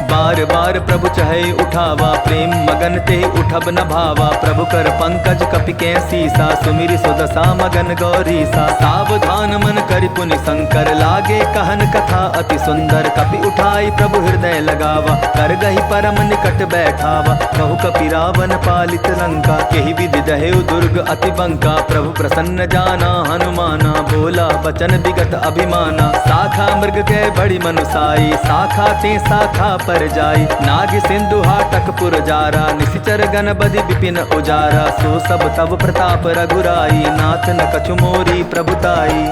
बार बार प्रभु चहे उठावा, प्रेम मगन ते उठब न भावा। प्रभु कर पंकज कपि के सीसा, सुमिर सुदशा मगन गौरीसा। सावधान मन करि पुनि शंकर, लागे कहन कथा अति सुंदर। कपि उठाई प्रभु हृदय लगावा, कर गही परम निकट बैठावा। कहु कपि रावण पालित लंका, केहि विधि दहेउ दुर्ग अति बंका। प्रभु प्रसन्न जाना हनुमाना, बोला बचन विगत अभिमाना। साखा मृग के बड़ी मनुसाई, साखा ते साखा पर जाई। नाग सिंधु हाटक पुर जारा, निशिचर गण बदि विपिन उजारा। सो सब तब प्रताप रघुराई, नाथ न कछु मोरी प्रभुताई।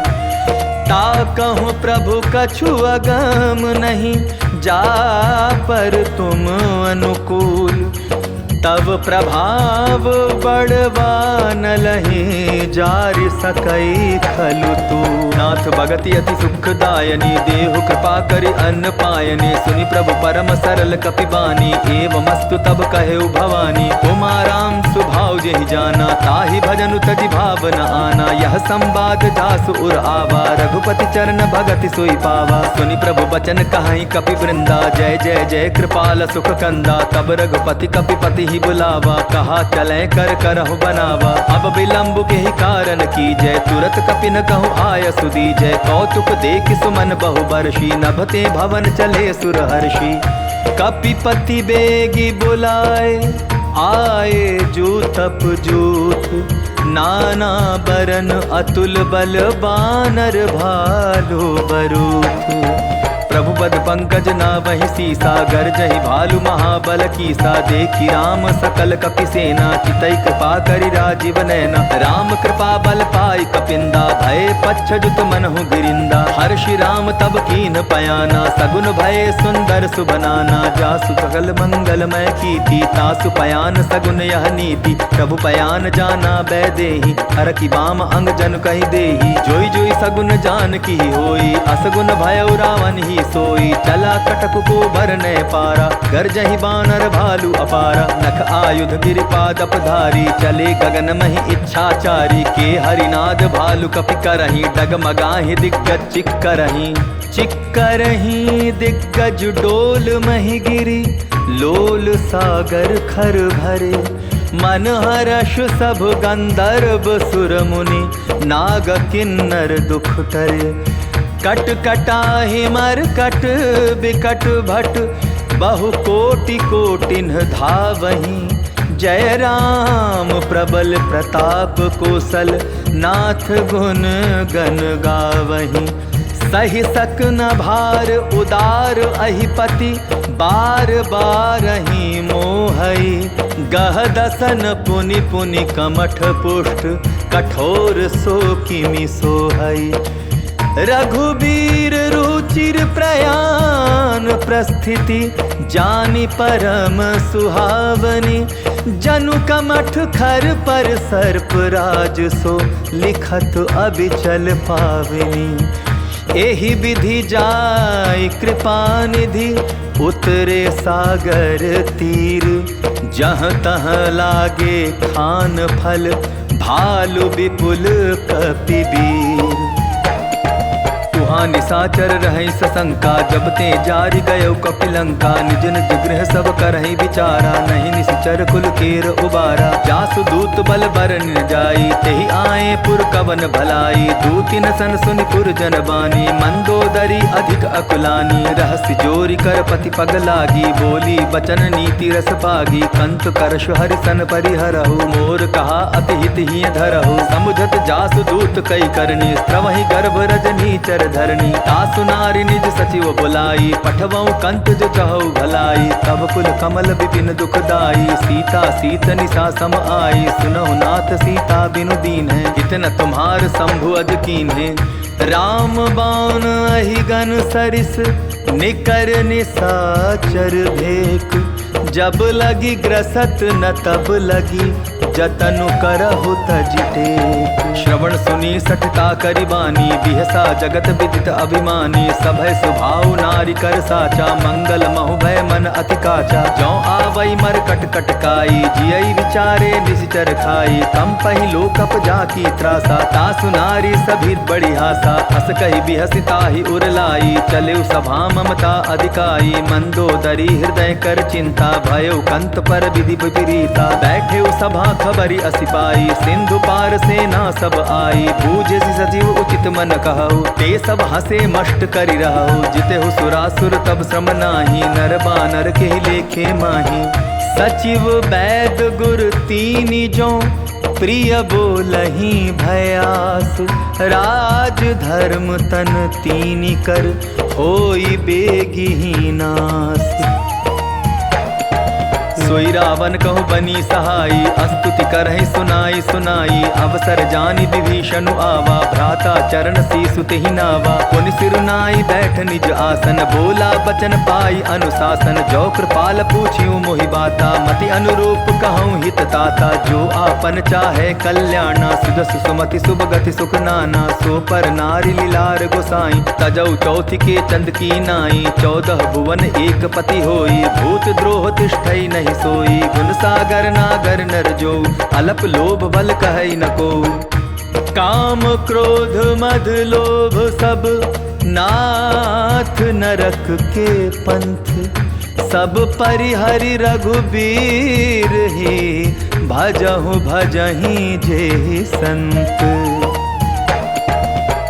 ता कहूँ प्रभु कछु अगम नहीं, जा पर तुम अनुकूल। तब प्रभाव बड़वा न लही, जारि सकई खलु तू। नाथ भगति अति सुखदायनी, देहु कृपा करि अन्न पायनी। सुनि प्रभु परम सरल कपि बानी, एवमस्तु तब कहेउ भवानी। उमा राम सुभाव जेहि जाना, ताहि भजनु तजि भाव न आना। यह संवाद जासु उर आवा, रघुपति चरण भगति सोई पावा। सुनि प्रभु बचन कहाई कपि वृंदा, जय जय जय कृपाल सुख कंदा। तब रघुपति कपिपति बुलावा, कहा चले कर करहु बनावा। अब विलंब के ही कारण की जय, तुरत कपि न कहूँ आय सुदी जय। कौतुक देख सुमन बहु बरसी, नभते भवन चले सुर हर्षि। कपिपति बेगी बुलाए, आए जूतप जूथ। नाना बरन अतुल बल, बानर भालु बरूथ। प्रभु बद पंकज नावहि सीसा, गर्जहि भालु महाबल कीसा। देखी राम सकल कपि सेना, चितई कृपा करि राजीव नैना। राम कृपा बल पाई कपिंदा, भय पच्छजुत मनहु गिरिंदा। हर्षि राम तब कीन पयाना, सगुन भय सुंदर सुबनाना। जासु सकल मंगलमय कीर्ति, तासु पयान सगुन यह नीति। प्रभु पयान जाना बैदेही, हर की बाम अंग जन कहि देही। जोई जोई सगुन जान की होई, असगुन भयउ रावण ही सोई। चला कटक को भरने पारा, गर्जहि बानर भालु अपारा। नख आयुध गिरिपादप धारी, चले गगन महि इच्छाचारी। के हरिनाद भालु कपि करहि, डगमगाहि दिग्गज चिक करहि। चिक करहि दिग्गज डोल महि गिरी, लोल सागर खर भरे। मन हर्ष सब गंधर्व सुर मुनि, नाग किन्नर दुख टरे। कट कटाहि मर कट बिकट भट, बहु कोटि कोटिन धावहि। जय राम प्रबल प्रताप कौशल, नाथ गुण गण गावहि। सहि सक न भार उदार अहिपति, बार बार ही मोहई। गह दसन पुनि पुनि कमठ पुष्ट, कठोर सो किमि सोहई। रघुबीर रुचि चिर प्रयाण प्रस्थिति जानी परम सुहावनी। जनु कमठ खर पर सर्प राज सो लिखत अबिचल पावनी। एहि विधि जाय कृपा निधि उतरे सागर तीर। जहाँ तहाँ लागे खान फल भालु विपुल कपिबीर। तुहाँ निशाचर रहै सशंका जब ते जारि गयो कपिलंका। निज निज गृह सब करहि विचारा नहीं निश्चर कुल केर उबारा। जासु दूत बल बरन जाई तेहि आए पुर कवन भलाई। दूतिन सन सुनि पुर जन बानी मंदोदरी अधिक अकुलानी। रहस्य जोरी कर पति पग लागी बोली बचन नीति रस पागी। कंत करश हरिसन परिहरहु मोर कहा अति हित ही धरहु। समुझत जासु दूत कई करनी स्त्रवहि गर्भ रजनी चर धरणी। तासु नारी निज सचिव बुलाई पठवऊ कंत जो चहु भलाई। तब कुल कमल विपिन दुखदाई सीता सीत निशा सम आई। सुनहु नाथ सीता बिनु दीन है इतना तुम्हार शंभु अज कीन है। राम बाण अहिगन सरिस निकर निशाचर भेक। जब लगी ग्रसत न तब लगी जतनु करहु तज टेक। श्रवण सुनी सठता करि बानी बिहसा जगत विदित अभिमानी। सभय सुभाव नारी कर साचा मंगल महु भय मन अति काचा। जौ आवई मर कट कटकाई जियई विचारे निश्चर खाई। कम पहि लोकप जाकी त्रासा तासु नारी सभी बड़ी हासा। हस कहि बिहसी ताहि उरलाई चलेउ सभा ममता अधिकाई। मंदोदरी हृदय कर चिंता भयो कंत पर विधि विपरीता। बैठे सभा खबरी असिपाई सिंधु पार सेना सब आई। बूझे सजीव उचित मन कहु ते सब हसे मष्ट करि रहु। जितेहु सुरासुर तब श्रम नाही नर बानर के लेखे माही। सचिव वैद गुर तीनि जो प्रिय बोलहि भयास। राज धर्म तन तीनि कर होई बेगिहि नास। सोई रावण कहु बनी सहाई अस्तुति करहि सुनाई सुनाई। अवसर जानि विभीषण आवा भ्राता चरण सीसु तेहि नावा। पुनि सिरुनाई बैठ निज आसन बोला बचन पाई अनुशासन। जो कृपाल पूछियो मोहि बाता मति अनुरूप कहूँ हित ताता। जो आपन चाहे कल्याणा सुदस सुमति शुभ गति सुख नाना। सो पर नारी लीलार गोसाई तजौ चौथि के चंद की नाई। 14 भुवन एक पति होई भूत द्रोह तिष्ठई नहीं सोई। गुण सागर नागर नर जो अलप लोभ बल कहई न को। काम क्रोध मद लोभ सब नाथ नरक के पंथ। सब परिहरि रघुबीर ही भजहु भजहि जे संत।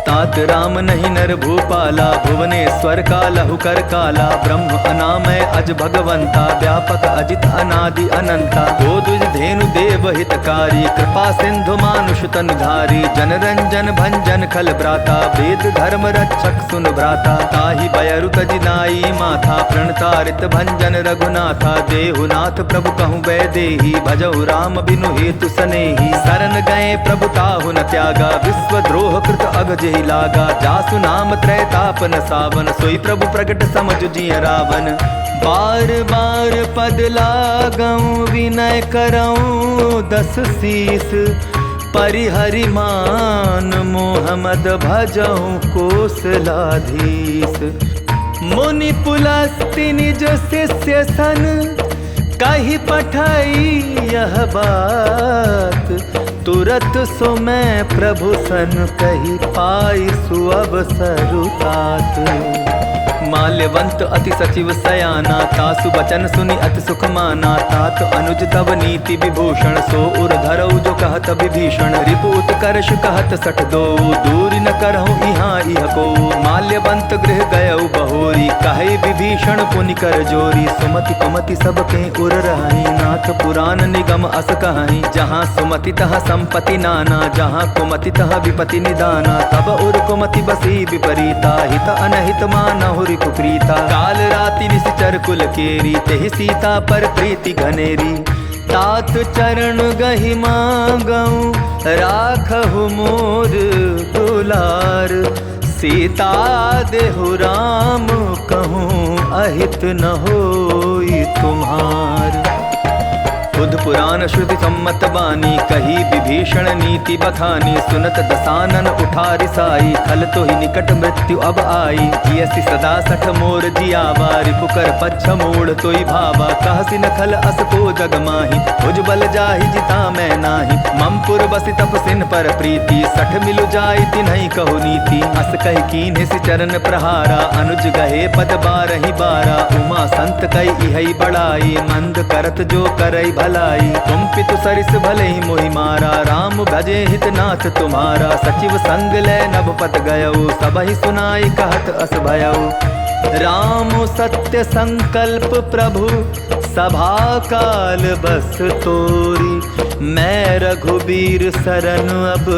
तात राम नहीं नर भूपाला भुवनेश्वर का लहु कर काला। ब्रह्म अनामय अज भगवंता व्यापक अजित अनादि अनंता। गोदुज धेनु देव हितकारी कृपा सिंधु मानुष तन धारी। जन रंजन भंजन खल भ्राता वेद धर्म रक्षक सुन भ्राता। ताहि बयरु तजिनाई माथा प्रणतारित भंजन रघुनाथा। देहुनाथ प्रभु कहूँ वैदेही भजहु राम बिनु हेतु सनेही। शरण गए प्रभु ताहु न त्यागा विश्व द्रोह कृत अग जेहि लागा। जासु नाम त्रैताप न सावन सोई प्रभु प्रगट समझ जिय रावण। बार बार पद लागऊं विनय करऊं 10 शीस। परिहरि मान मोहम्मद भजऊं कोसलाधीश। मुनि पुलस्ति निज शिष्य सन कही पठाई यह बात। तुरत सो मैं प्रभु सन कही पाई सुअवसरु तात। माल्यवंत अति सचिव सयाना तासु बचन सुनि अति सुख माना। तात अनुज तब नीति विभूषण सो उर धरऊ जो कहत विभीषण। रिपु उत्कर्ष कहत सठ दो दूर न करहु इहाँ इह को। माल्यवंत गृह गयऊ बहोरी कहे विभीषण पुनि कर जोरी। सुमति कुमति सबके उर रहाई नाथ पुराण निगम अस कहाई। जहाँ सुमति तहाँ संपत्ति नाना जहाँ कुमति तहाँ विपति निदाना। तब उर कुमति बसी विपरीता हित अनहित मानहुरि कुप्रीता। काल राति निश्चर कुल केरी तेहि सीता पर प्रीति घनेरी। तात चरण गहि मांगऊं राखहु मोर दुलार। सीता देहु राम कहूँ अहित न होई तुम्हार। बुध पुराण श्रुति सम्मत बानी कही विभीषण नीति बखानी। सुनत दसानन उठा रिसाई खल तो ही निकट मृत्यु अब आई। जियसि सदा सठ मोर जियावा रिपुकर पच्छ मोड़ तोई भावा। कहसि न खल अस को जग माही भुज बल जाहि जिता मैं नाही। ममपुर बसि तपसिन पर प्रीति सठ मिलु जाई तिन्हि कहु नीति। अस कहि कीन्हि सि चरण प्रहारा अनुज गहे पद बारहि बारा। उमा संत कई इहै बड़ाई मंद करत जो करई भलाई। तुम पितु सरिस भले ही मोहि मारा राम भजे हितनाथ तुम्हारा। सचिव संग ले नभपत गयऊ सबहि सुनाई कहत अस भयऊ। राम सत्य संकल्प प्रभु सभा काल बस तोरी। मैं रघुबीर सरन अब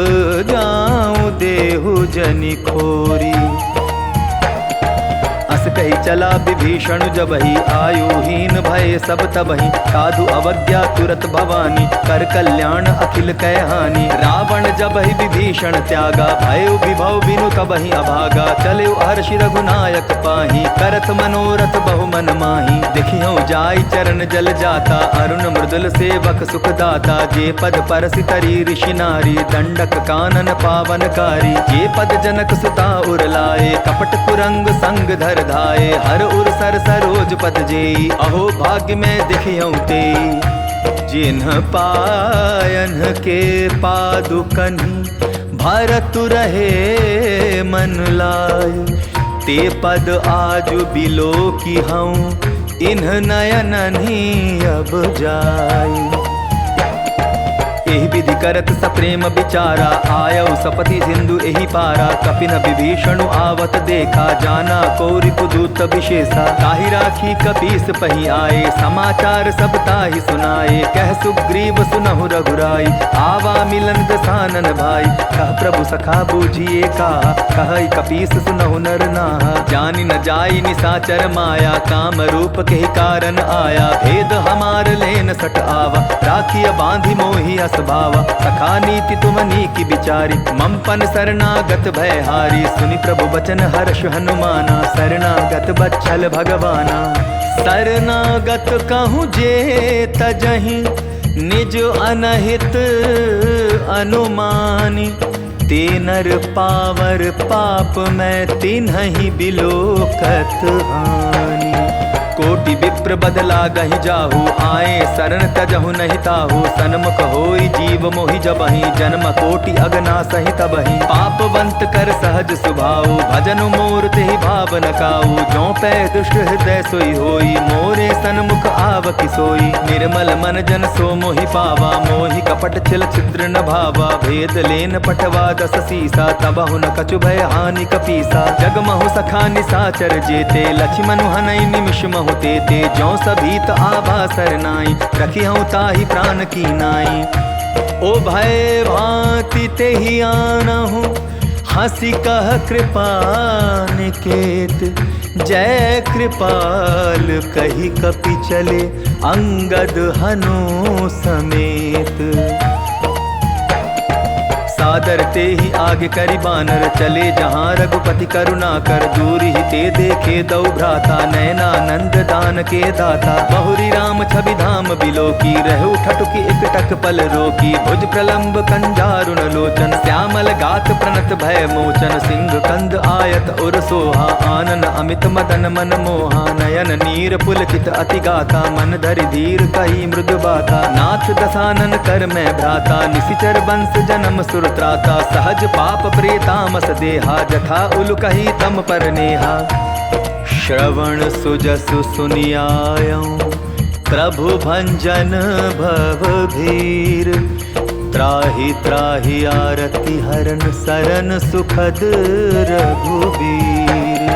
जाऊं देहु जनि खोरी। अस कही चला विभीषण जबहि आयुहीन भय सब तबहि। साधु अवज्ञा तुरत भवानी कर कल्याण अखिल कह हानि। रावण जबहि विभीषण त्यागा भयो विभव बिनु तबहि अभागा। चले हर्षि रघुनायक पाही करत मनोरथ बहु मन माही। देखियो जाई चरण जल जाता अरुण मृदुल सेवक सुखदाता। जे पद परसि तरी ऋषि नारी दंडक कानन पावनकारी। जे पद जनक सुता उर लाए कपट कुरंग संग धर धाये। हर उर सर सरोज पद जेई अहो भाग्य में दिखियौ ते। जिन्ह पायन के पादुकनि भरतु रहे मन लाय। ते पद आज बिलो की हूँ इन्ह नयननि अब जाय। एहि विधि करत सप्रेम विचारा आयऊ सपति सिंधु एहि पारा। कपिन विभीषण आवत देखा जाना कौरि पुदूत विशेषा। ताहि राखी कपीस पही आए समाचार सब ताहि सुनाए। कह सुग्रीव सुनहु रघुराई आवा मिलन दसानन भाई। कह प्रभु सखा बूझिए का कहई कपीस सुनहु नर नाहा। जानि न जाई निसाचर माया काम रूप के कारण आया। भेद हमार लेन सट आवा राखिय बांधि मोहि अस भावा। सखा नीति तुम नीकी बिचारी ममपन शरणागत भयहारी। सुनि प्रभु बचन हर्ष हनुमाना शरणागत बच्छल भगवाना। शरणागत कहूँ जे तजहि निज अनहित अनुमानी। ते नर पावर पाप मैं तिन्हि बिलोकत हानि। कोटि विप्र बदला गहि जाहु आए शरण तजहु नहीं ताहु। सन्मुख होई जीव मोहि जबहि जन्म कोटि अगना सहि तबहि। पापवंत कर सहज सुभाऊ भजन मोर तेहि भाव न काऊ। जो पै दुष्ट हृदय सोई होई मोरे सन्मुख आव किसोई। निर्मल मन जन सो मोहि पावा मोहि कपट छिल छिद्र न भावा। भेद लेन पटवा दस सीसा तबहु न कछु भय हानि कपीसा। जगमहु सखा निसाचर जेते लक्ष्मण हनई निमिष महु ते जो सभीत आभा सरनाई। रखी हूँ ताहि प्राण की नाई। ओ भय भांति ते ही आनहु हंसी कह कृपा निकेत। जय कृपाल कही कपि चले अंगद हनु समेत। सादर ते ही आगे करि बानर चले जहाँ रघुपति करुणा कर। दूर ही ते देखे दौ भ्राता नयनानंद दान के दाता। बहुरी राम छवि धाम बिलो की रहु ठटुकी एक टक पल रोकी। भुज प्रलंब कंजारुण लोचन श्यामल गात प्रणत भय मोचन। सिंह कंद आयत उर सोहा आनन अमित मदन मन मोहा। नयन नीर पुलकित अति गाता मन धरि धीर कही मृदु बाता। नाथ दसानन कर मैं भ्राता निशिचर वंश जन्म सुर त्राता। सहज पाप प्रेतामस देहा जथा उल कही तम पर नेहा। श्रवण सुजसु सुनियायऊं प्रभु भंजन भव भीर। त्राहि त्राहि आरति हरन सरन सुखद रघुबीर।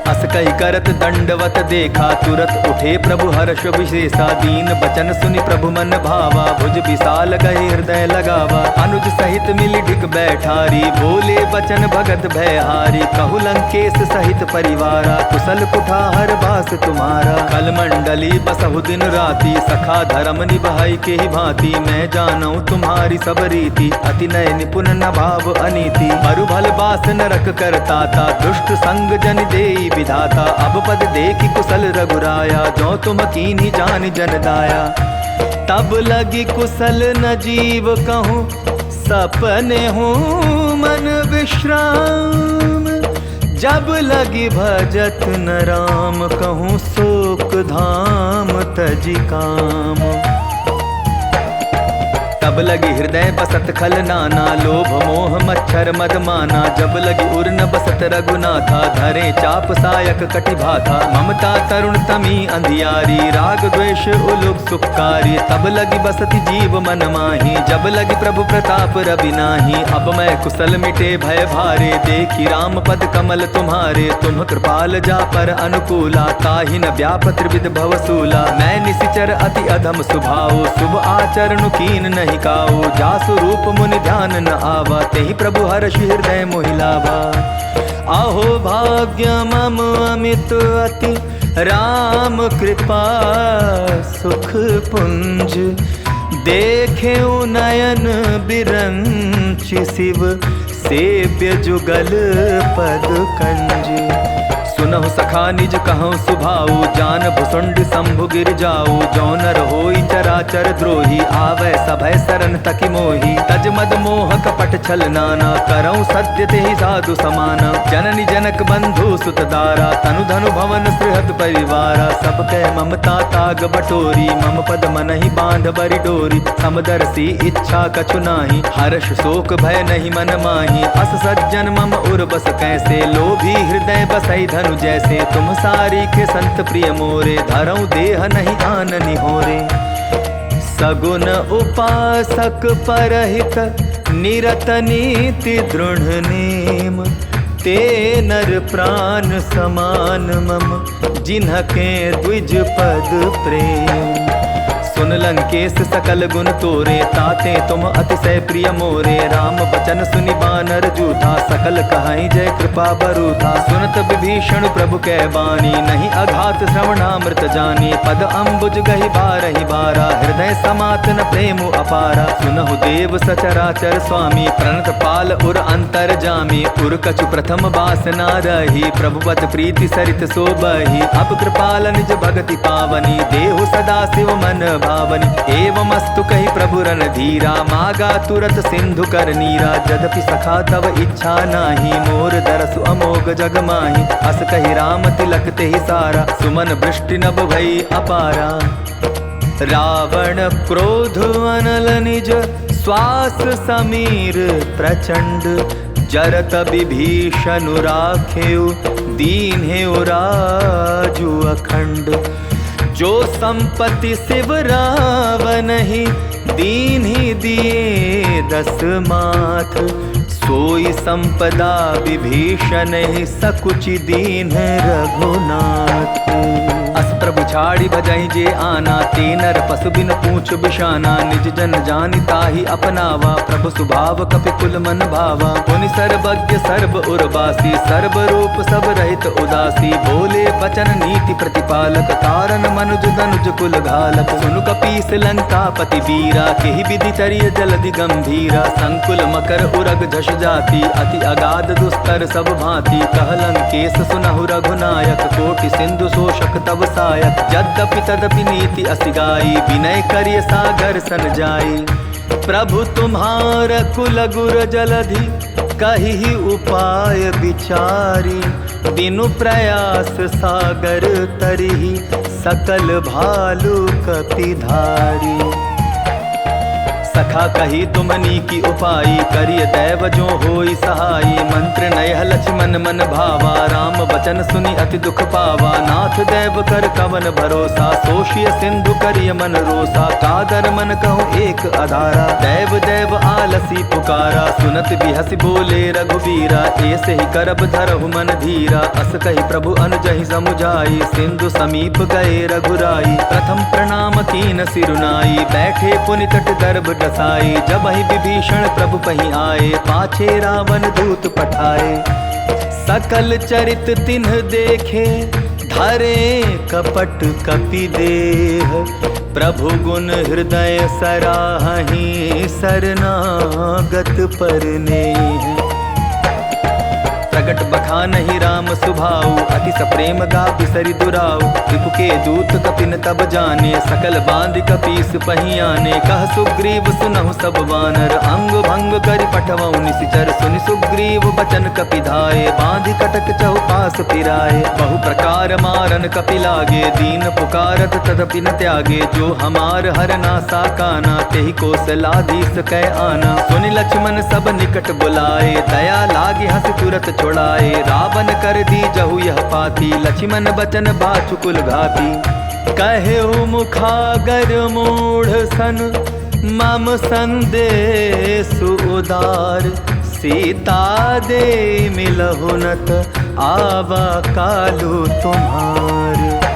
अस कही करत दंडवत देखा, तुरत उठे प्रभु हर्ष विशेषा। दीन बचन सुनि प्रभु मन भावा, भुज विशाल गए हृदय लगावा। अनुज सहित मिली ढिक बैठारी, बोले बचन भगत भयहारी। कहु लंकेश सहित परिवारा, कुशल कुठार बास तुम्हारा। कल मंडली बसहु दिन राति, सखा धर्म निभाई के ही भांति। मैं जानू तुम्हारी सब रीति, अति नय निपुण न भाव अनीति। मरु भल बास नरक करता था, दुष्ट संग जन देई विधाता। अब पद देखि कुशल रघुराया, जो तुम कीन्ही जान जन दाया। तब लगी कुशल न जीव कहूँ, सपने हूँ मन विश्राम। जब लगी भजत न राम, कहूँ शोक धाम तजी काम। तब लगी हृदय बसत खल नाना, लोभ मोह मच्छर मद माना। जब लगी उर न बसत रघुनाथा, धरे चाप सायक कटि भाथा। ममता तरुण तमी अंधियारी, राग द्वेष उलुक सुखकारी। तब लगी बसति जीव मन माही, जब लगी प्रभु प्रताप रवि नाही। अब मैं कुशल मिटे भय भारे, देखी राम पद कमल तुम्हारे। तुम कृपाल जा पर अनुकूला, ताहि न व्याप त्रिविध भवसूला। मैं निशिचर अति अधम स्वभाव, शुभ आचरण कीन नहीं काऊ। जासु रूप मुनि ध्यान न आवा, तेहि प्रभु हर्ष हृदय मोहिलावा। आहो भाग्य मम अमित अति, राम कृपा सुख पुंज। देखे नयन बिरंचि, शिव सेव्य जुगल पद कंज। सुनहु सखा निज कहूँ सुभाऊ, जान भुसुंड शंभु गिर जाऊ। जो नर होई चराचर द्रोही, आवे सभय सरन तकि मोही। तज मद मोह कपट छल नाना, करऊँ सत्य तेहि साधु समाना। जननी जनक बंधु सुत दारा, तनु धनु भवन सुहृद परिवारा। सब कह ममता ताग बटोरी, मम पद मनहि बांध बरि डोरी। समदर्शी इच्छा कछु नाही, हर्ष शोक भय नहीं मन माही। अस सज्जन मम उर बस कैसे, लोभी हृदय बसई धनु जैसे। तुम सारी के संत प्रिय मोरे, धरऊं देह नहीं आन निहोरे। सगुन उपासक परहित, निरत नीति दृढ़ नेम। ते नर प्राण समान मम, जिन्हके द्विज पद प्रेम। सुन लंकेश सकल गुण तोरे, ताते तुम अतिशय प्रिय मोरे। राम बचन सुनि बानर जूथा, सकल कहाई जय कृपा बरूथा। सुनत विभीषण प्रभु कै बानी, नहीं अघात श्रवणामृत जानी। पद अम्बुज गहि बारहि बारा, हृदय समात न प्रेम अपारा। सुनहु देव सचराचर स्वामी, प्रणत पाल उर अंतर जामी। उर कछु प्रथम बासना रही, प्रभुवत प्रीति सरित सोबही। अब कृपाल निज भगति पावनी, देहु सदा शिव मन भावनी। एवमस्तु कहि प्रभु रन धीरा, मागा तुरत सिंधु कर नीरा। यद्यपि सखा तव इच्छा नाही, मोर दरसु अमोघ जग माही। अस कहि राम तिलक तेहि सारा, सुमन वृष्टि नभ भई अपारा। रावण क्रोध अनल निज, श्वास समीर प्रचंड। जरत विभीषण राखेउ, दीन्हेउ राजु अखंड। जो संपत्ति शिव रावण ही, दीन्हि दिए दस माथ। सोई संपदा विभीषण ही, सकुचि दीन रघुनाथ। अस प्रभु छाड़ी भजहि जे आना, ते नर पशु बिन पूछ बिशाना। निज जन जानि ताहि अपनावा, प्रभु स्वभाव कपि कुल मन भावा। पुनि सर्वज्ञ सर्व उर्वासी, सर्व रूप सब रहित उदासी। बोले बचन नीति प्रतिपालक, तारन मनुज दनुज कुल घालक। सुनु कपीस लंकापति वीरा, केहि विधि चरिय जलधि गंभीरा। संकुल मकर उरग झष जाति, अति अगाध दुस्तर सब भांति। कह लंकेश सुनहु रघुनायक, कोटि सिंधु शोषक तब सायक। यद्यपि तदपि नीति असिगाई, विनय करिय सागर सन जाई। प्रभु तुम्हार कुल गुर जलधि, कहि उपाय विचारी। बिनु प्रयास सागर तरिहि, सकल भालु कपिधारी। सखा कही तुमनी की उपाई, करिय दैव जो होई सहाई। मंत्र नयह लक्ष्मण मन भावा, राम बचन सुनि अति दुख पावा। नाथ दैव कर कवन भरोसा, सोशिय सिंधु करिय मन रोसा। कादर मन कहूँ एक आधारा, दैव दैव आलसी पुकारा। सुनत बिहस बोले रघुबीरा, ऐसे ही करब धरहु मन धीरा। अस कही प्रभु अनुजहि समुझाई, सिंधु समीप गए रघुराई। प्रथम प्रणाम कीन सिरुनाई, बैठे पुनि तट गर्भ डसाई। जब ही विभीषण प्रभु पही आए, पाछे रावण दूत पठाए। सकल चरित तिन्ह देखे, धरे कपट कपि देह। प्रभु गुण हृदय सराहि, शरणागत परनेह। प्रगट बखानहि राम सुभाऊ, अति सप्रेम गा बिसरि दुराऊ। रिपु के दूत कपिन तब जाने, सकल बांध कपीस पहियाने। कह सुग्रीव सुनहु सब वानर, अंग भंग करि पठवऊ निशिचर। सुनि सुग्रीव बचन कपि धाये, बांधि कटक चहुपास फिराए। बहु प्रकार मारन कपि लागे, दीन पुकारत तदपि न त्यागे। जो हमार हरना साकाना, तेहि कौशलाधीश कै आना। सुनि लक्ष्मण सब निकट बुलाए, दया लागी हंस तुरत छोड़ाए। रावण कर दी जहु यह पाती, लक्ष्मण बचन बाचुकुल घाती। कहेउ मुखागर मूढ़ सन, मम संदेश उदार। सीता दे मिलहु नत, आवा कालु तुम्हार।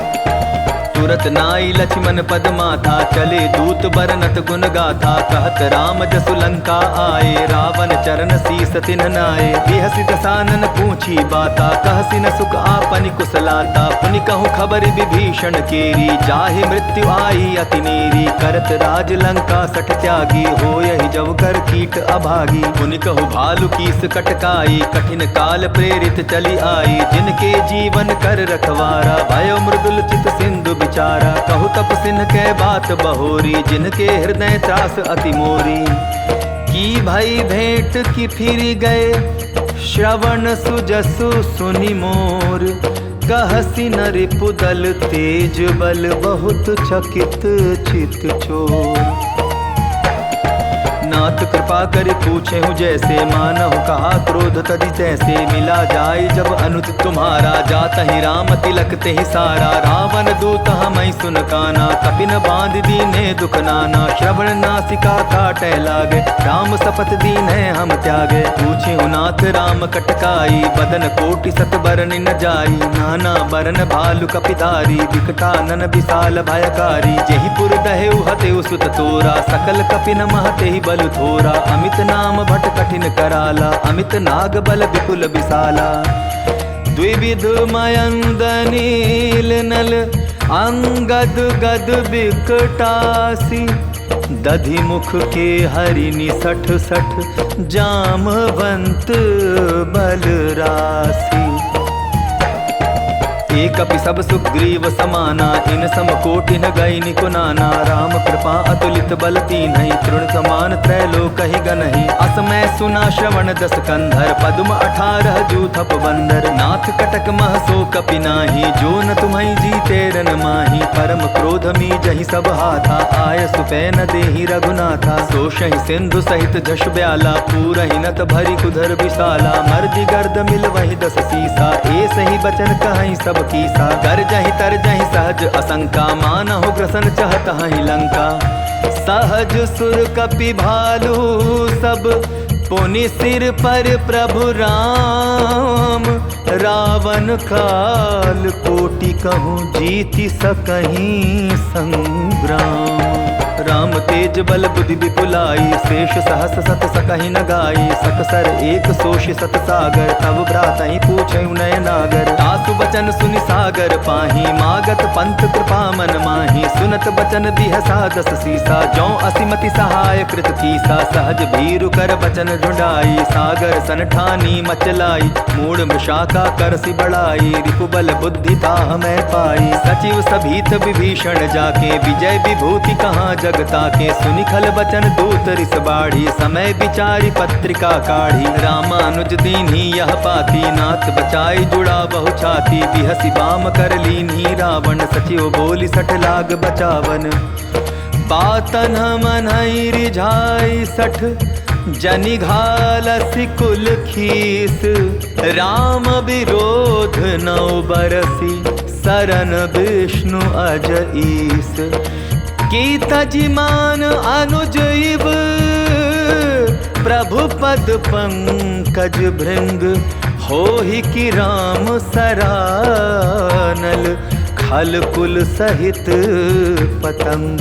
तुरत नाई लक्ष्मण पद माथा, चले दूत बरनत गुण गाथा। कहत राम जसु लंका आए, रावण चरण शीस तिन्ह नाए। बिहसि दसानन पूछी बाता, कहसि न सुख आपनि कुशलाता। पुनि कहूँ खबर विभीषण केरी, जाहि मृत्यु आई अति नेरी। करत राज लंका सठ त्यागी, होयहि जब कर कीट अभागी। पुनि कहूँ भालु कीस कटकाई, कठिन काल प्रेरित चली आई। जिनके जीवन कर रखवारा, भयो मृदुल चित सिंधु बिचारा। कहु तप सिन्ह के बात बहोरी, जिनके हृदय त्रास अति मोरी। की भई भेंट की फिर गए, श्रवण सुजसु सुनि मोर। कहसि न रिपुदल तेज बल, बहुत चकित चित चोर। नाथ कृपा कर पूछे हूँ जैसे, मानहु कहा क्रोध तदि तैसे। मिला जाय जब अनुज तुम्हारा, जात ही राम तिलक ते ही सारा। रावण दूत हमई सुन काना, कपिन बांध दीने दुख नाना। श्रवण नासिका काटे लागे, राम शपथ दीने हम त्यागे। पूछे हूँ नाथ राम कटकाई, बदन कोटि सत बरन न जाई। नाना बरन भालु कपिधारी, विकटानन विशाल भयकारी। जेहि पुर दहेउ हतेउ सुत तोरा, सकल कपिन महते ही बल थोरा। अमित नाम भट कठिन कराला, अमित नाग बल विपुल विशाला। द्विविध मयंद नील नल, अंगद गद बिकटासी। दधि मुख के हरिनि सठ सठ, जामवंत बल राशि। एक कपि सब सुग्रीव समाना, इन सम कोटि न गई निकुनाना। राम कृपा अतुलित बल तीन्हि, तृण समान त्रैलोक ही गनहि। असमय सुना श्रवण दस कंधर, पद्म 18 जूथप बंदर। नाथ कटक मह सो कपि नाही, जो न तुम्हि जीते रन माही। परम क्रोध मी जहि सब हाथा, आय सुपै न देहि रघुनाथा। सोषहि सिंधु सहित झष ब्याला, पूरहि नत भरि कुधर विशाला। मर्दि गर्द मिल वहि 10 सीसा, ऐसे ही बचन कहहि सब कीसा। कर जहि तर जहि सहज असंका, मानहु ग्रसन चहत हहि लंका। सहज सुर कपि भालू सब, पुनि सिर पर प्रभु राम। रावण काल कोटि कहूँ, जीति सकहीं संग्राम। राम तेज बल बुद्धि विपुलाई, शेष सहस सत सकहि न गाई। सकसर एक सोष सत सागर, तब भ्रातहि पूछे नय नागर। तासु बचन सुनि सागर पाही, मागत पंथ कृपा मन माही। सुनत बचन बिहसा 10 सीसा, जौ असिमति सहाय कृत कीसा। सहज भीरु कर बचन ढूंढाई, सागर सन ठानी मचलाई। मूढ़ मृषाका करसि बढ़ाई, रिपुबल बुद्धि ताह मैं पाई। सचिव सभीत विभीषण जाके, विजय विभूति कहाँ जगता के। सुनि खल बचन दूत रिस बाढ़ी, समय विचारी पत्रिका काढ़ी। रामानुज दीन्ही यह पाती, नाथ बचाई जुड़ा बहु छाती। बिहसि बाम कर लीन्ही रावण, सचिव बोली 60 लाग बचावन। बातन मनई रिझाई सठ जनि घालसी कुल खीस। राम विरोध नौ बरसी सरन विष्णु अज ईस। की तजिमान अनुज इव प्रभु पद पंकज भृंग। होहि कि राम सरानल खल कुल सहित पतंग।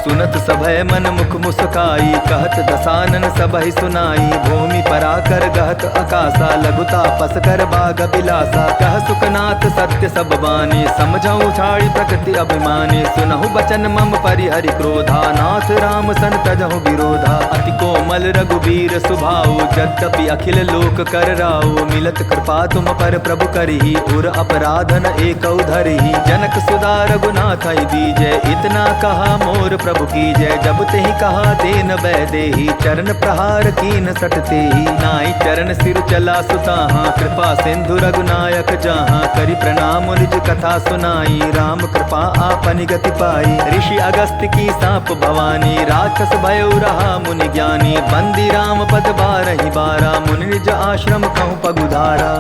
सुनत सभय मन मुख मुस्काई कहत दसानन सबहि सुनाई। भूमि पराकर गहत अकासा लघुता पस कर बाग बिलासा। कह सुखनाथ सत्य सब बानी समझऊ छाड़ी प्रकृति अभिमानी। सुनहु बचन मम परिहरि क्रोधा नाथ राम सन तजहु विरोधा। अति कोमल रघुबीर सुभाऊ यद्यपि अखिल लोक कर राऊ। मिलत कृपा तुम पर प्रभु करही उर अपराधन एक धरही। जनक सुधा रघुनाथ दीजय इतना कहा मोर प्रभु की जय। जब ते ही कहा देन वैदेही चरण प्रहार कीन सटते ही। नाई चरण सिर चला सुताहा कृपा सिंधु रघुनायक जहाँ। करि प्रणाम निज कथा सुनाई राम कृपा आपनि गति पाई। ऋषि अगस्त की साप भवानी राक्षस भयो रहा मुनि ज्ञानी। बंदी राम पद बारहि बारा मुनि निज आश्रम कहूँ पगुधारा।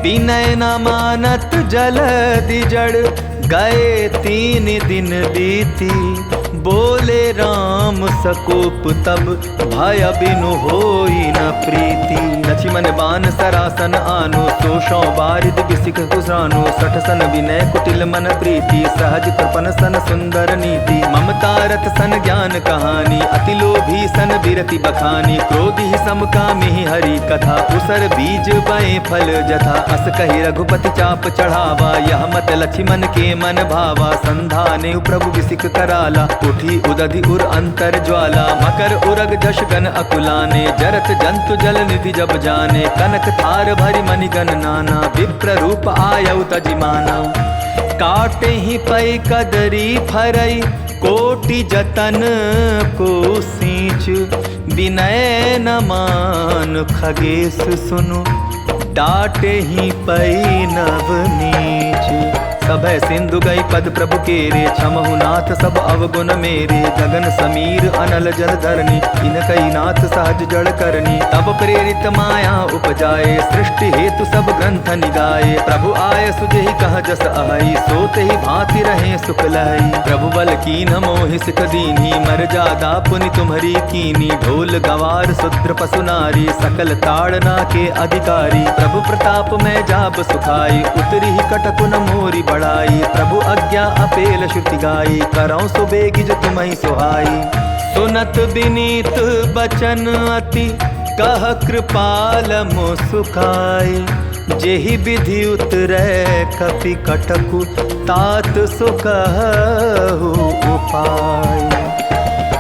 विनय न मानत जलधि जड़ गए 3 दिन बीती। बोले राम सकोप तब भय बिनु होई न प्रीति। लक्ष्मण बान सरासन आनो सोशौ बारिद बिसिक कुसानो। सठ सन विनय कुटिल मन प्रीति सहज कृपन सन सुंदर नीति। ममता रथ सन ज्ञान कहानी अति लोभी सन बिरति बखानी। क्रोधि समकामी हरि कथा उसर बीज बए फल जथा। अस कहि रघुपति चाप चढ़ावा यह मत लक्ष्मण के मन भावा। संधाने प्रभु बिसिक कराला उठी उदधि उर अंतर ज्वाला। मकर उरग जश गन अकुलाने जरत जंतु जल निधि जब जाने। कनक थार भरि मणिगण नाना विप्र रूप आयउ तजिमाना। काटे ही पै कदरी फरई कोटि जतन को सींच। विनय न मान खगेश सुनु डाटे ही पै नव नीच। सभय सिंधु गई पद प्रभु केरे छमहु नाथ सब अवगुण मेरे। गगन समीर अनल जल धरनी इनकई नाथ सहज जड़ करनी। तब प्रेरित माया उपजाए सृष्टि हेतु सब ग्रंथ निगाए। प्रभु आय सुजहि कह जस आई सोते ही भांति रहे सुख लहई। प्रभु बल कीन मोहि सिख दीनी मर जादा पुनि तुम्हरी कीनी। ढोल गवार शूद्र पशु नारी सकल ताड़ना के अधिकारी। प्रभु प्रताप में जाब सुखाई उतरी ही कटकुन मोरी बढ़ाई। प्रभु आज्ञा अपेल श्रुति गाई करौं सुबेगी जो तुम्हि सुहाई। सुनत विनीत बचन अति कह कृपाल मो सुखाई। जेहि विधि उतरै कपि कटकु तात सो कहु उपाय।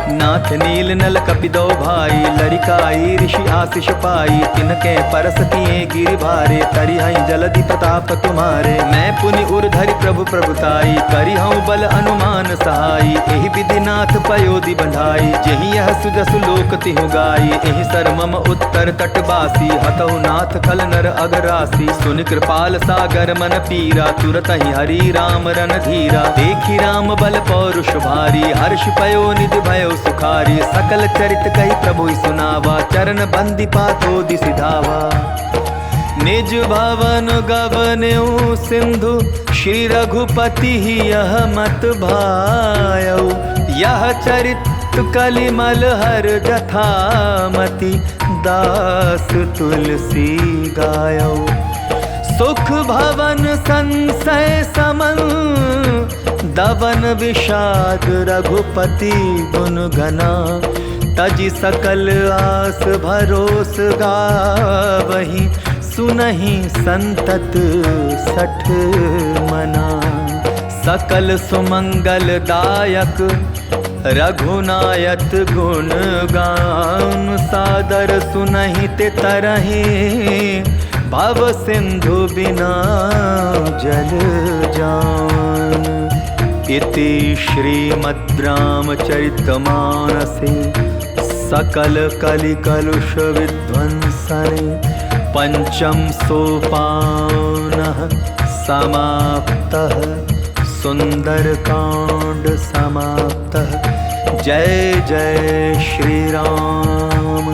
नाथ नील नल कपि दो भाई लरिकाई ऋषि आशीष पाई। तिनके परस किए गिरि भारे तरिहै जलधि प्रताप तुम्हारे। मैं पुनि उर धरि प्रभु प्रभुताई करिहऊँ बल अनुमान सहाई। एहि विधि नाथ पयोधि बंधाई जेहि यह सुजसु लोक तिहु गाई। एहि सर मम उत्तर तटवासी हतहु नाथ खल नर अगरासी। सुनि कृपाल सागर मन पीरा तुरत ही हरि राम रन धीरा। देखी राम बल पौरुष भारी हर्ष पयो निधि भयो सुखारी। सकल चरित कही प्रभु सुनावा चरण बंदी पातो दिसि धावा। निज भवन गवन्यु सिंधु श्री रघुपति यह मत भायऊ। यह चरित कलिमल हर जथामति दास तुलसी गायऊ। सुख भवन संशय समन दवन विषाद रघुपति गुण गना। तजि सकल आस भरोस गावहि सुनहि संतत सठ मना। सकल सुमंगल दायक रघुनायक गुण गान। सादर सुनहि ते तरहि भव सिंधु बिना जल जान। इति श्रीमद् रामचरितमानसे सकल कलि कलुष विध्वंसने पंचम सोपानः समाप्तः। सुंदर कांड समाप्तः। जय जय श्री राम।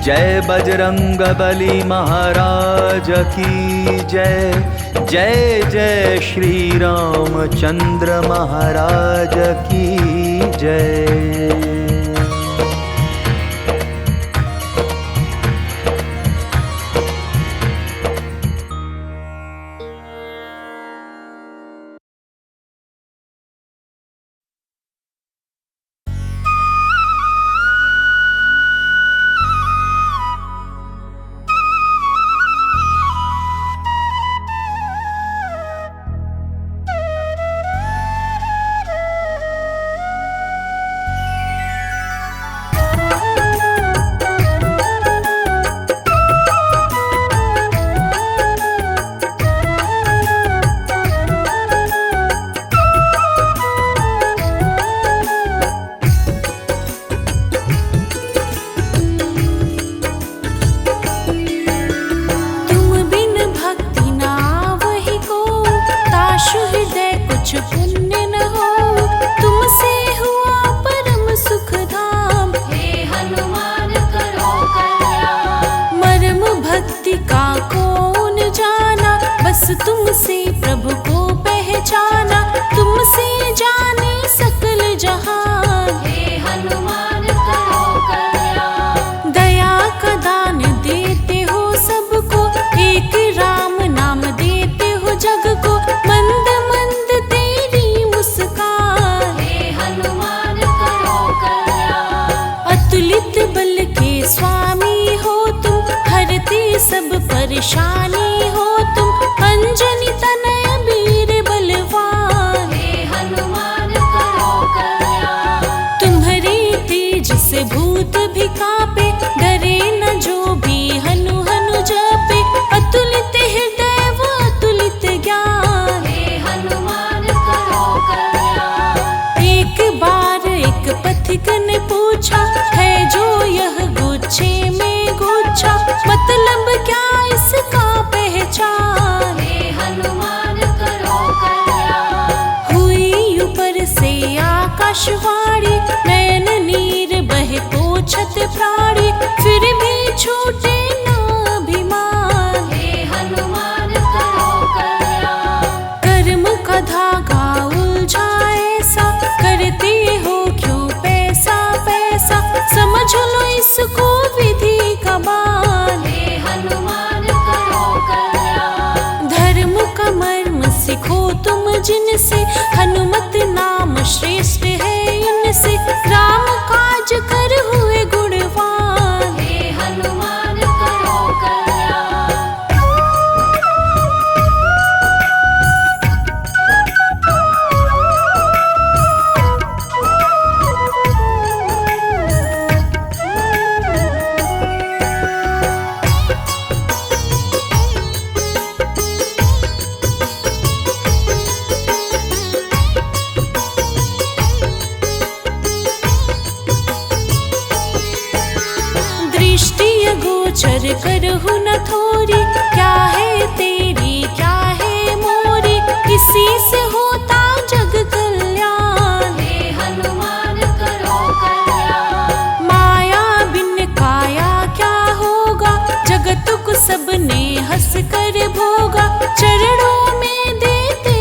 जय बजरंग बली महाराज की जय। जय जय श्री रामचंद्र महाराज की जय। तुमसे प्रभु को पहचाना, तुमसे जाने सकल जहान। हे हनुमान करो कल्याण। दया का दान देते हो सबको, एक राम नाम देते हो जग को। मंद मंद तेरी मुस्कान। हे हनुमान करो कल्याण। अतुलित बल के स्वामी हो तुम, हरते सब परेशानी हो तुम। अंजनी तनय वीर बलवान। हे हनुमान करो कल्याण। तुम्हारे तेज से भूत भी कांपे, डरे न जो भी हनु हनु जपे। अतुलित हृदय वो अतुलित ज्ञान। हे हनुमान करो कल्याण। एक बार एक पथिक ने पूछा, है जो यह गुच्छे में गुच्छा, मतलब क्या इसका पहचान। हे हनुमान करो कल्याण। हुई ऊपर से आकाशवाणी, नयन नीर बहे पोछत प्राणी। फिर भी छूटे ना अभिमान। हे हनुमान करो कल्याण। कर्म का धागा उलझा ऐसा, करते हो क्यों पैसा पैसा। समझ लो इसको विधि का बान। हे हनुमान करो कल्याण। धर्म का मर्म सीखो तुम जिनसे, हनुमत नाम श्रेष्ठ है इनसे। राम काज कर हुए गुणवान। हे हनुमान करो कल्याण। दृष्टि अगोचर करहु न थोरी, क्या है तेरी क्या है मोरी। किसी से होता जग कल्याण। हे हनुमान करो कल्याण। माया बिन काया क्या होगा, जगत को सबने हंस कर भोगा। चरणों में देते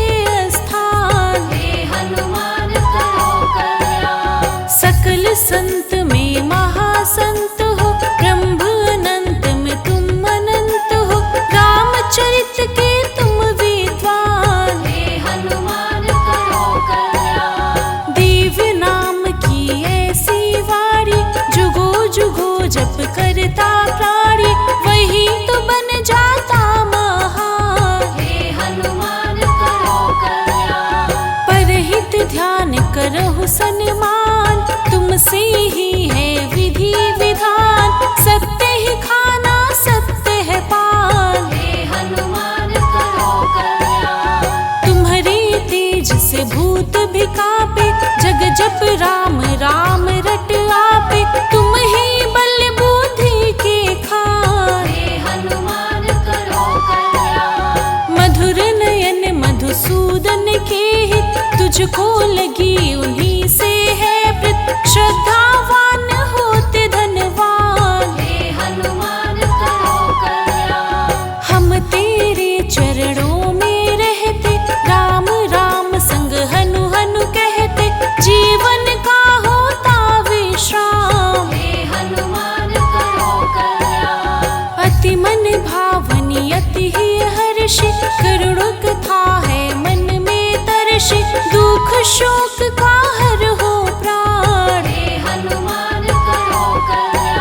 स्थान। हे हनुमान करो कल्याण। सकल संत में महासंत हो, ब्रह्म अनंत में तुम अनंत हो। रामचरित के तुम विद्वान। हे हनुमान करो कल्याण। दिव्य नाम की ऐसी वाणी, जुगो जुगो जप करता प्राणी। वही तो बन जाता महान। हे हनुमान करो कल्याण। परहित ध्यान करहु सन्मान, तुमसे ही है विधि विधान। सत्य ही खाना सत्य है पान। हे हनुमान करो कल्याण। तुम्हारे तेज से भूत भी कांपे, जग जप राम राम रट आपे। तुम ही बल बुद्धि के खान। हे हनुमान करो कल्याण। मधुर नयन मधुसूदन के हित, तुझको लगी उन्हीं से है प्रीत, श्रद्धावान होते धनवान। हे हनुमान करो कल्याण। हम तेरे चरणों में रहते, राम राम संग हनु हनु कहते, जीवन का होता विश्राम। हे हनुमान करो कल्याण। अति मन भावनी अति ही हर्षि, करुण कथा है मन में तरषि, दुख शोक का हर हो प्राण। हे हनुमान करो कल्याण।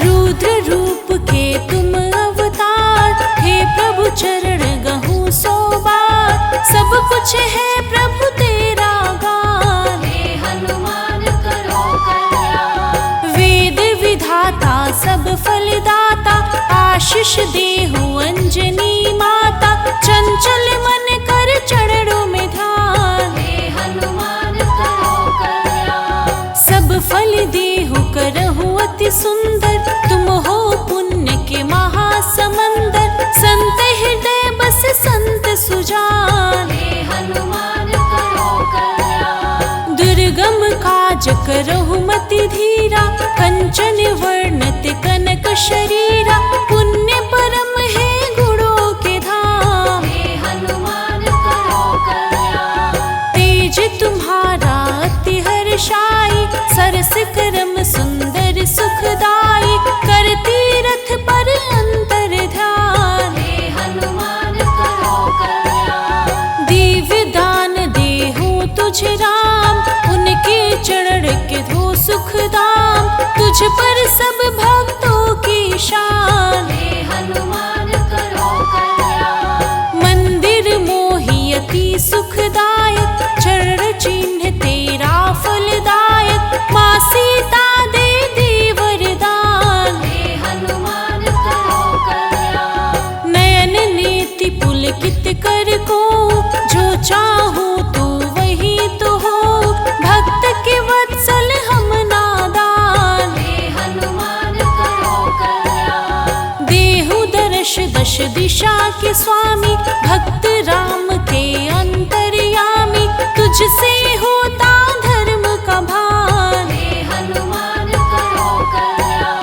रुद्र रूप के तुम अवतार, हे प्रभु चरण गहूँ सौ बार, सब कुछ है प्रभु तेरा गान। हे हनुमान करो कल्याण। वेद विधाता सब फलदाता, आशीष देहु अंजनी माता, चंचल मन कर चरणों में ध्यान। हे हनुमान करो कल्याण। सब फल देहु करहु अति सुंदर, तुम हो पुण्य के महासमंदर, संत हृदय बस संत सुजान। हे हनुमान करो कल्याण। दुर्गम काज करहु मति धीरा, कंचन वर्णत कनक शरीरा, पुण्य परम है गुणों के धाम। हे हनुमान करो कल्याण। तेज तुम्हारा अति हर्षाई, सरस करम सुंदर सुखदाई, करती रथ पर अंतर ध्यान। हे हनुमान करो कल्याण। दिव्य दान देहु तुझ राम, उनके चरण के धो सुख दाम, तुझ पर सब भक्तों की शान। हे हनुमान करो कल्याण। मंदिर मोहि अति सुखदायक, चरण चिन्ह तेरा फलदायक, माँ सीता दे दी वरदान। हे हनुमान करो कल्याण। नयन नेति पुलकित कर को, जो चाहूं तू वही तो हो, भक्त के वत्सल हम नादान। हे हनुमान करो कल्याण। देहु दर्श दश दिशा के स्वामी, भक्त राम के अंतर्यामी, तुझसे होता धर्म का भान। हे हनुमान करो कल्याण।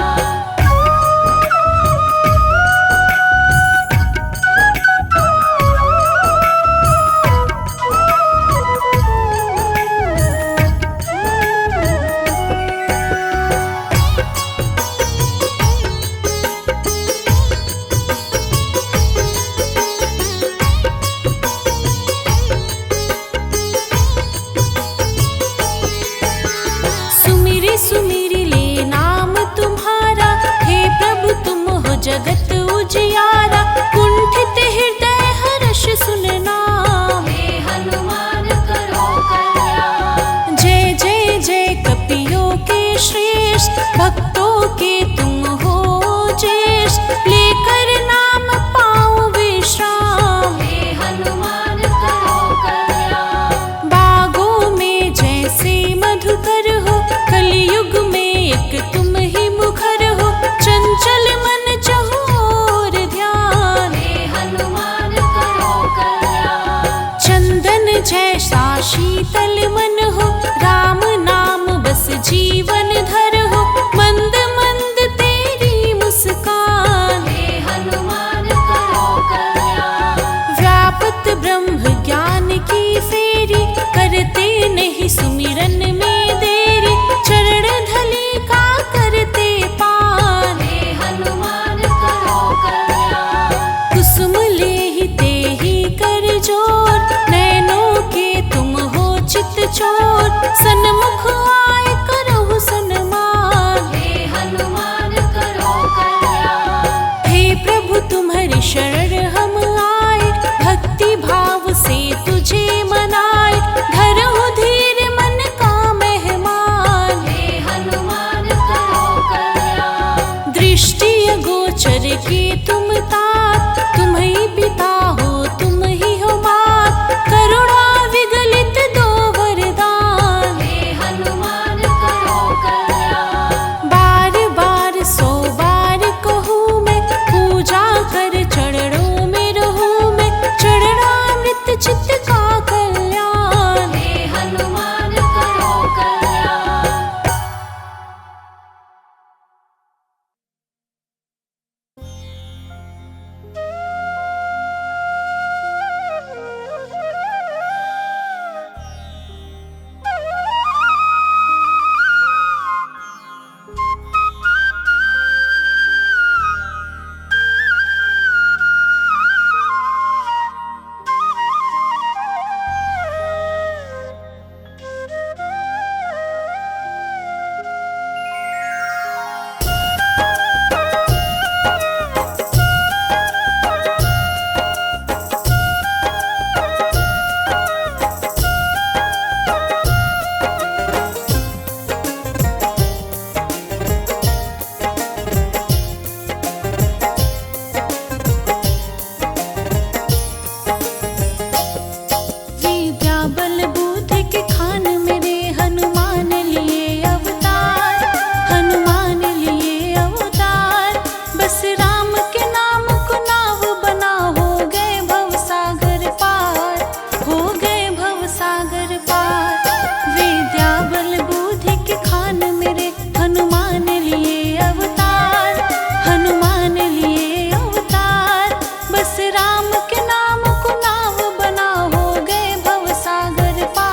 सुमिरी ले नाम तुम्हारा, हे प्रभु तुम हो जगत उजियारा, कुंठित हृदय हर्ष सुन नाम। हे हनुमान करो कल्याण। जय जय जय कपियों के श्रेष्ठ, भक्तों के तुम हो ज्येष्ठ, लेकर नाम पाऊं विश्राम। हे हनुमान करो कल्याण। बागों में जैसे मधुकर हो, कलयुग में एक तुम ही मुखर हो, चंचल मन चहुओर ध्यान। हे हनुमान करो कल्याण। चंदन जैसा शीतल मन हो, राम नाम बस जीवन धर हो, मंद मंद तेरी मुस्कान। हे हनुमान करो कल्याण। व्यापत ब्रह्म ज्ञान की फेरी, करते नहीं सुमिरन में देरी, चरण धली का करते पान। हे हनुमान करो कल्याण। कुसुम लेहि तेहि कर जोर, नैनों के तुम हो चित चोर, सन्मुख आए करहु विद्या बल बुद्धि के खान मेरे हनुमान लिए अवतार, हनुमान लिए अवतार। बस राम के नाम को नाव बना, हो गए भवसागर पार, हो गए भवसागर पार। विद्या बल बुद्धि के खान मेरे हनुमान लिए अवतार, हनुमान लिए अवतार। बस राम के नाम को नाव बना, हो गए भवसागर पार।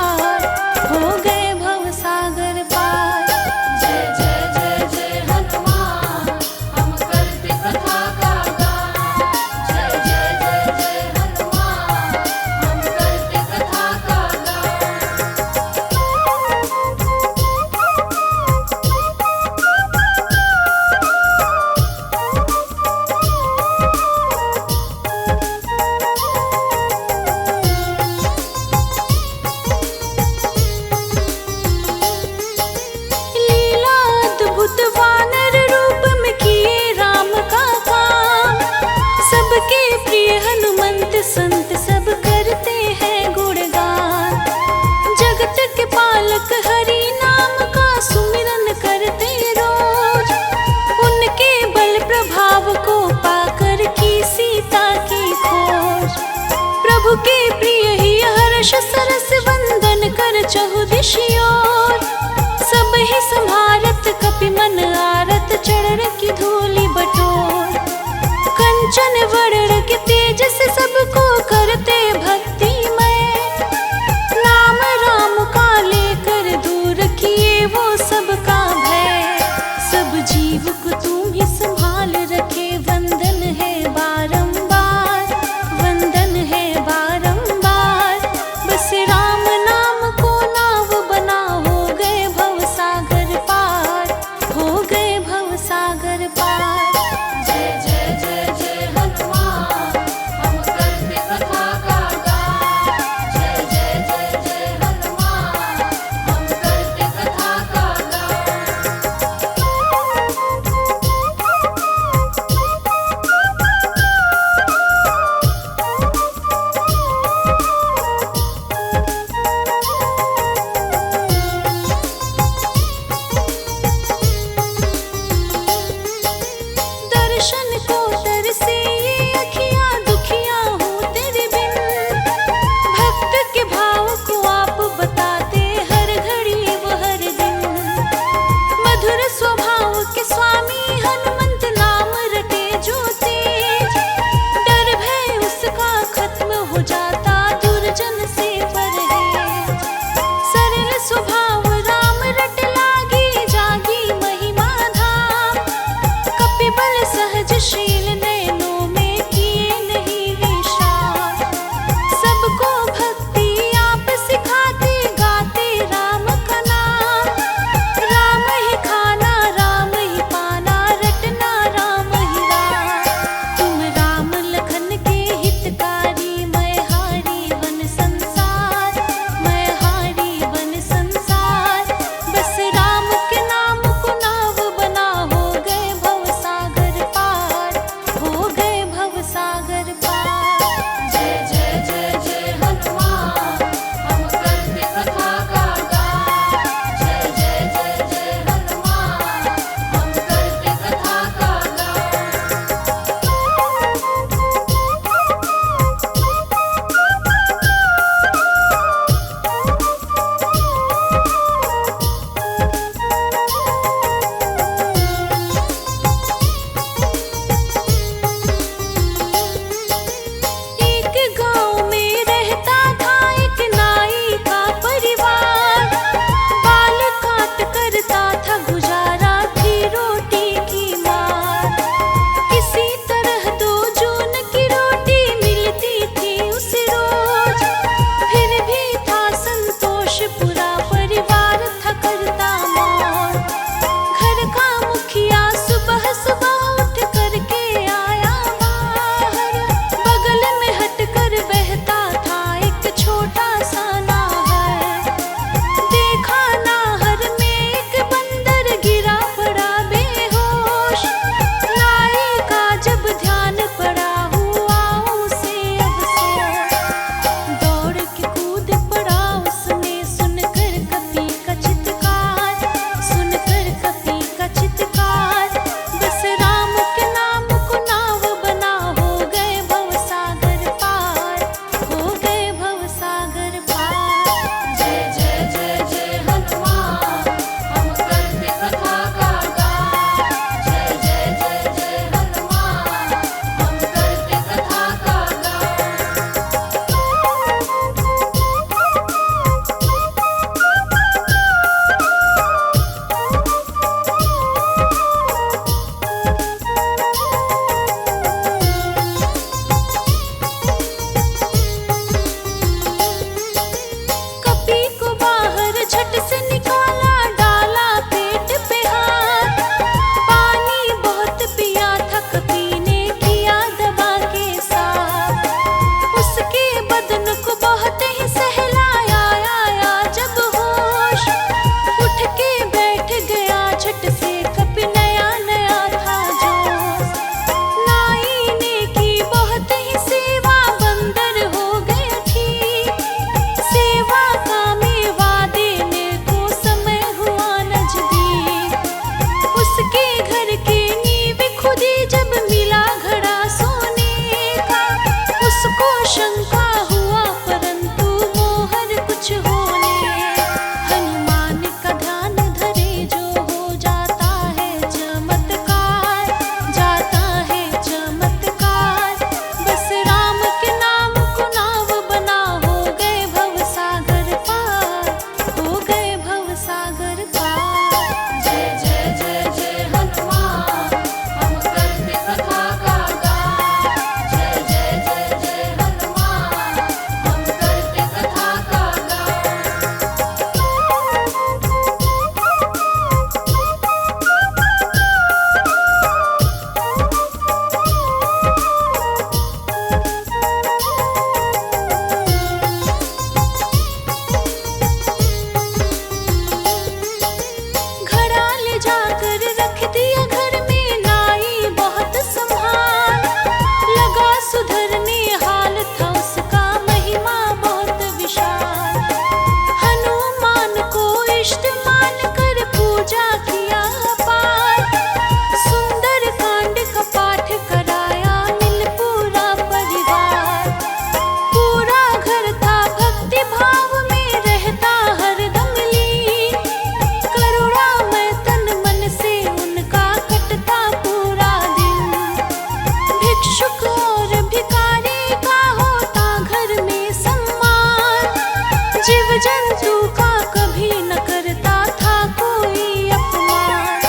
जंतु का कभी न करता था कोई अपमान।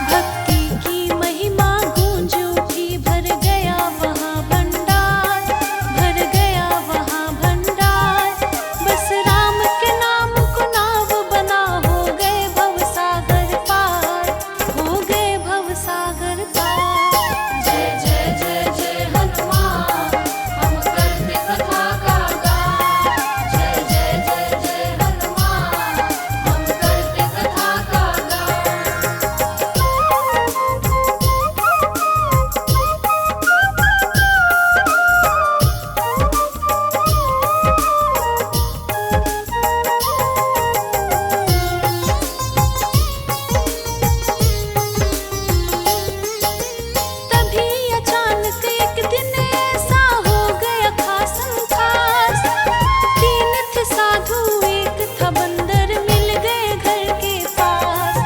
भक्ति की महिमा गूंज उठी, भर गया वहाँ भंडार, भर गया वहाँ भंडार। बस राम के नाम को नाव बना, हो गए भवसागर पार, हो गए भवसागर पार। जय जय जय जय हनुमान, हम करते कथा का गान। जय जय जय जय हनुमान, हम करते कथा का तभी अचानक एक दिन ऐसा हो गया खासम खास। तीन थे साधु, एक था बंदर, मिल गए घर के पास।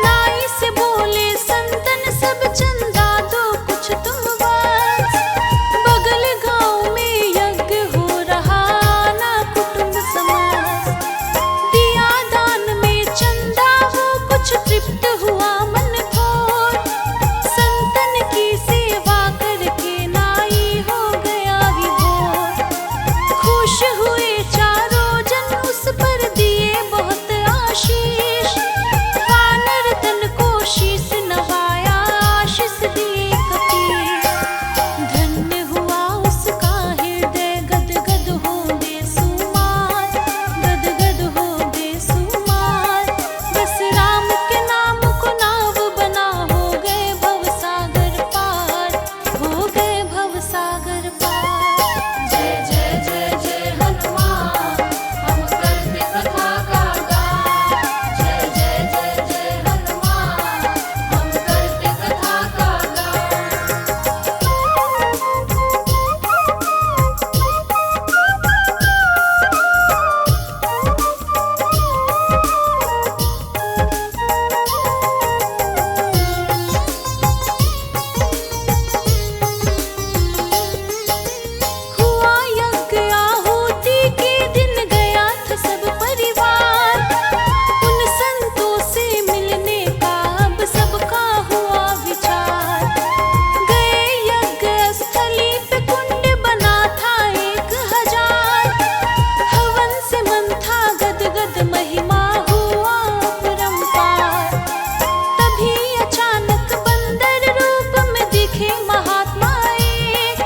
नाई से बोले संतन सब, चंदा दो कुछ तुम बस। बगल गांव में यज्ञ हो रहा, ना कुटुंब समाज। दिया दान में चंदा, वो कुछ तृप्त हुआ मन थोर। संतन की सेवा करके नाई हो गया विभोर। खुश हुए चारों जन, उस पर दिए बहुत आशीष। वानर तन को शीश नवाया, आशीष दिए कपीस। धन्य हुआ उसका हृदय, गदगद हो बेसुमार, गदगद हो बेसुमार। बस राम के नाम को नाव बना, हो गए भवसागर पार, हो गए भवसागर पार। जय जय जय जय हनुमान, हम करते कथा का गान। जय जय जय जय हनुमान, हम करते कथा का गान। हुआ यज्ञ आहुति के दिन, गया था सब परिवार। उन संतों से मिलने का अब सबका हुआ विचार। गए यज्ञ स्थली पे, कुंड बना था 1000। हवन से मन था गदगद, महिमा हुआ अपरंपार। तभी अचानक बंदर रूप में दिखे महात्मा एक।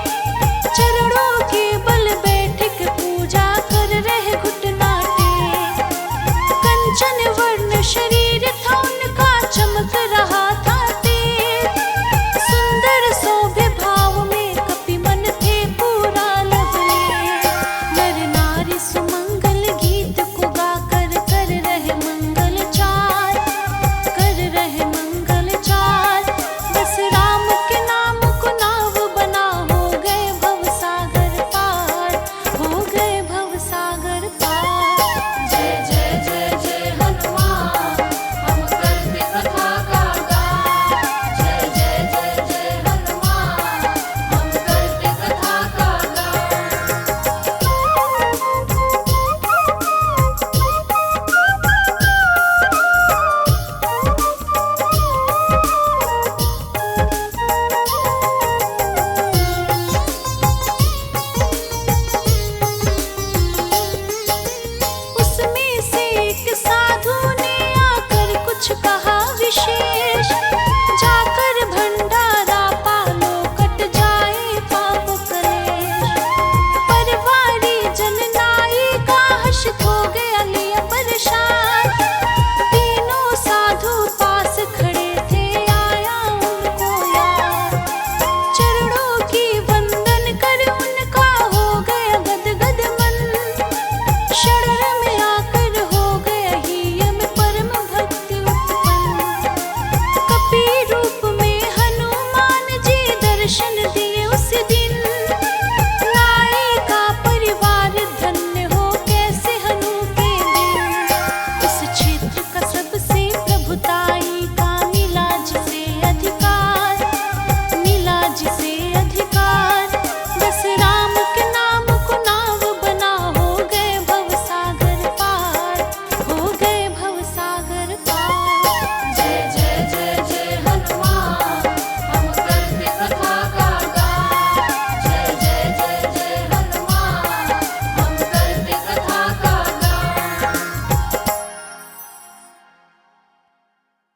चरणों के बल बैठ के पूजा कर रहे घुटना टेक। कंचन वर्ण शरीर था उनका, चमक रहा था तेज। सुंदर शोभे भाव में कपि मन थे पूरा लवलेश। नर नारी सुमंगल गीत को गाकर कर रहे मंगलचार, कर रहे मंगलचार। बस राम के नाम को नाव बना, हो गए भवसागर पार, हो गए भवसागर पार।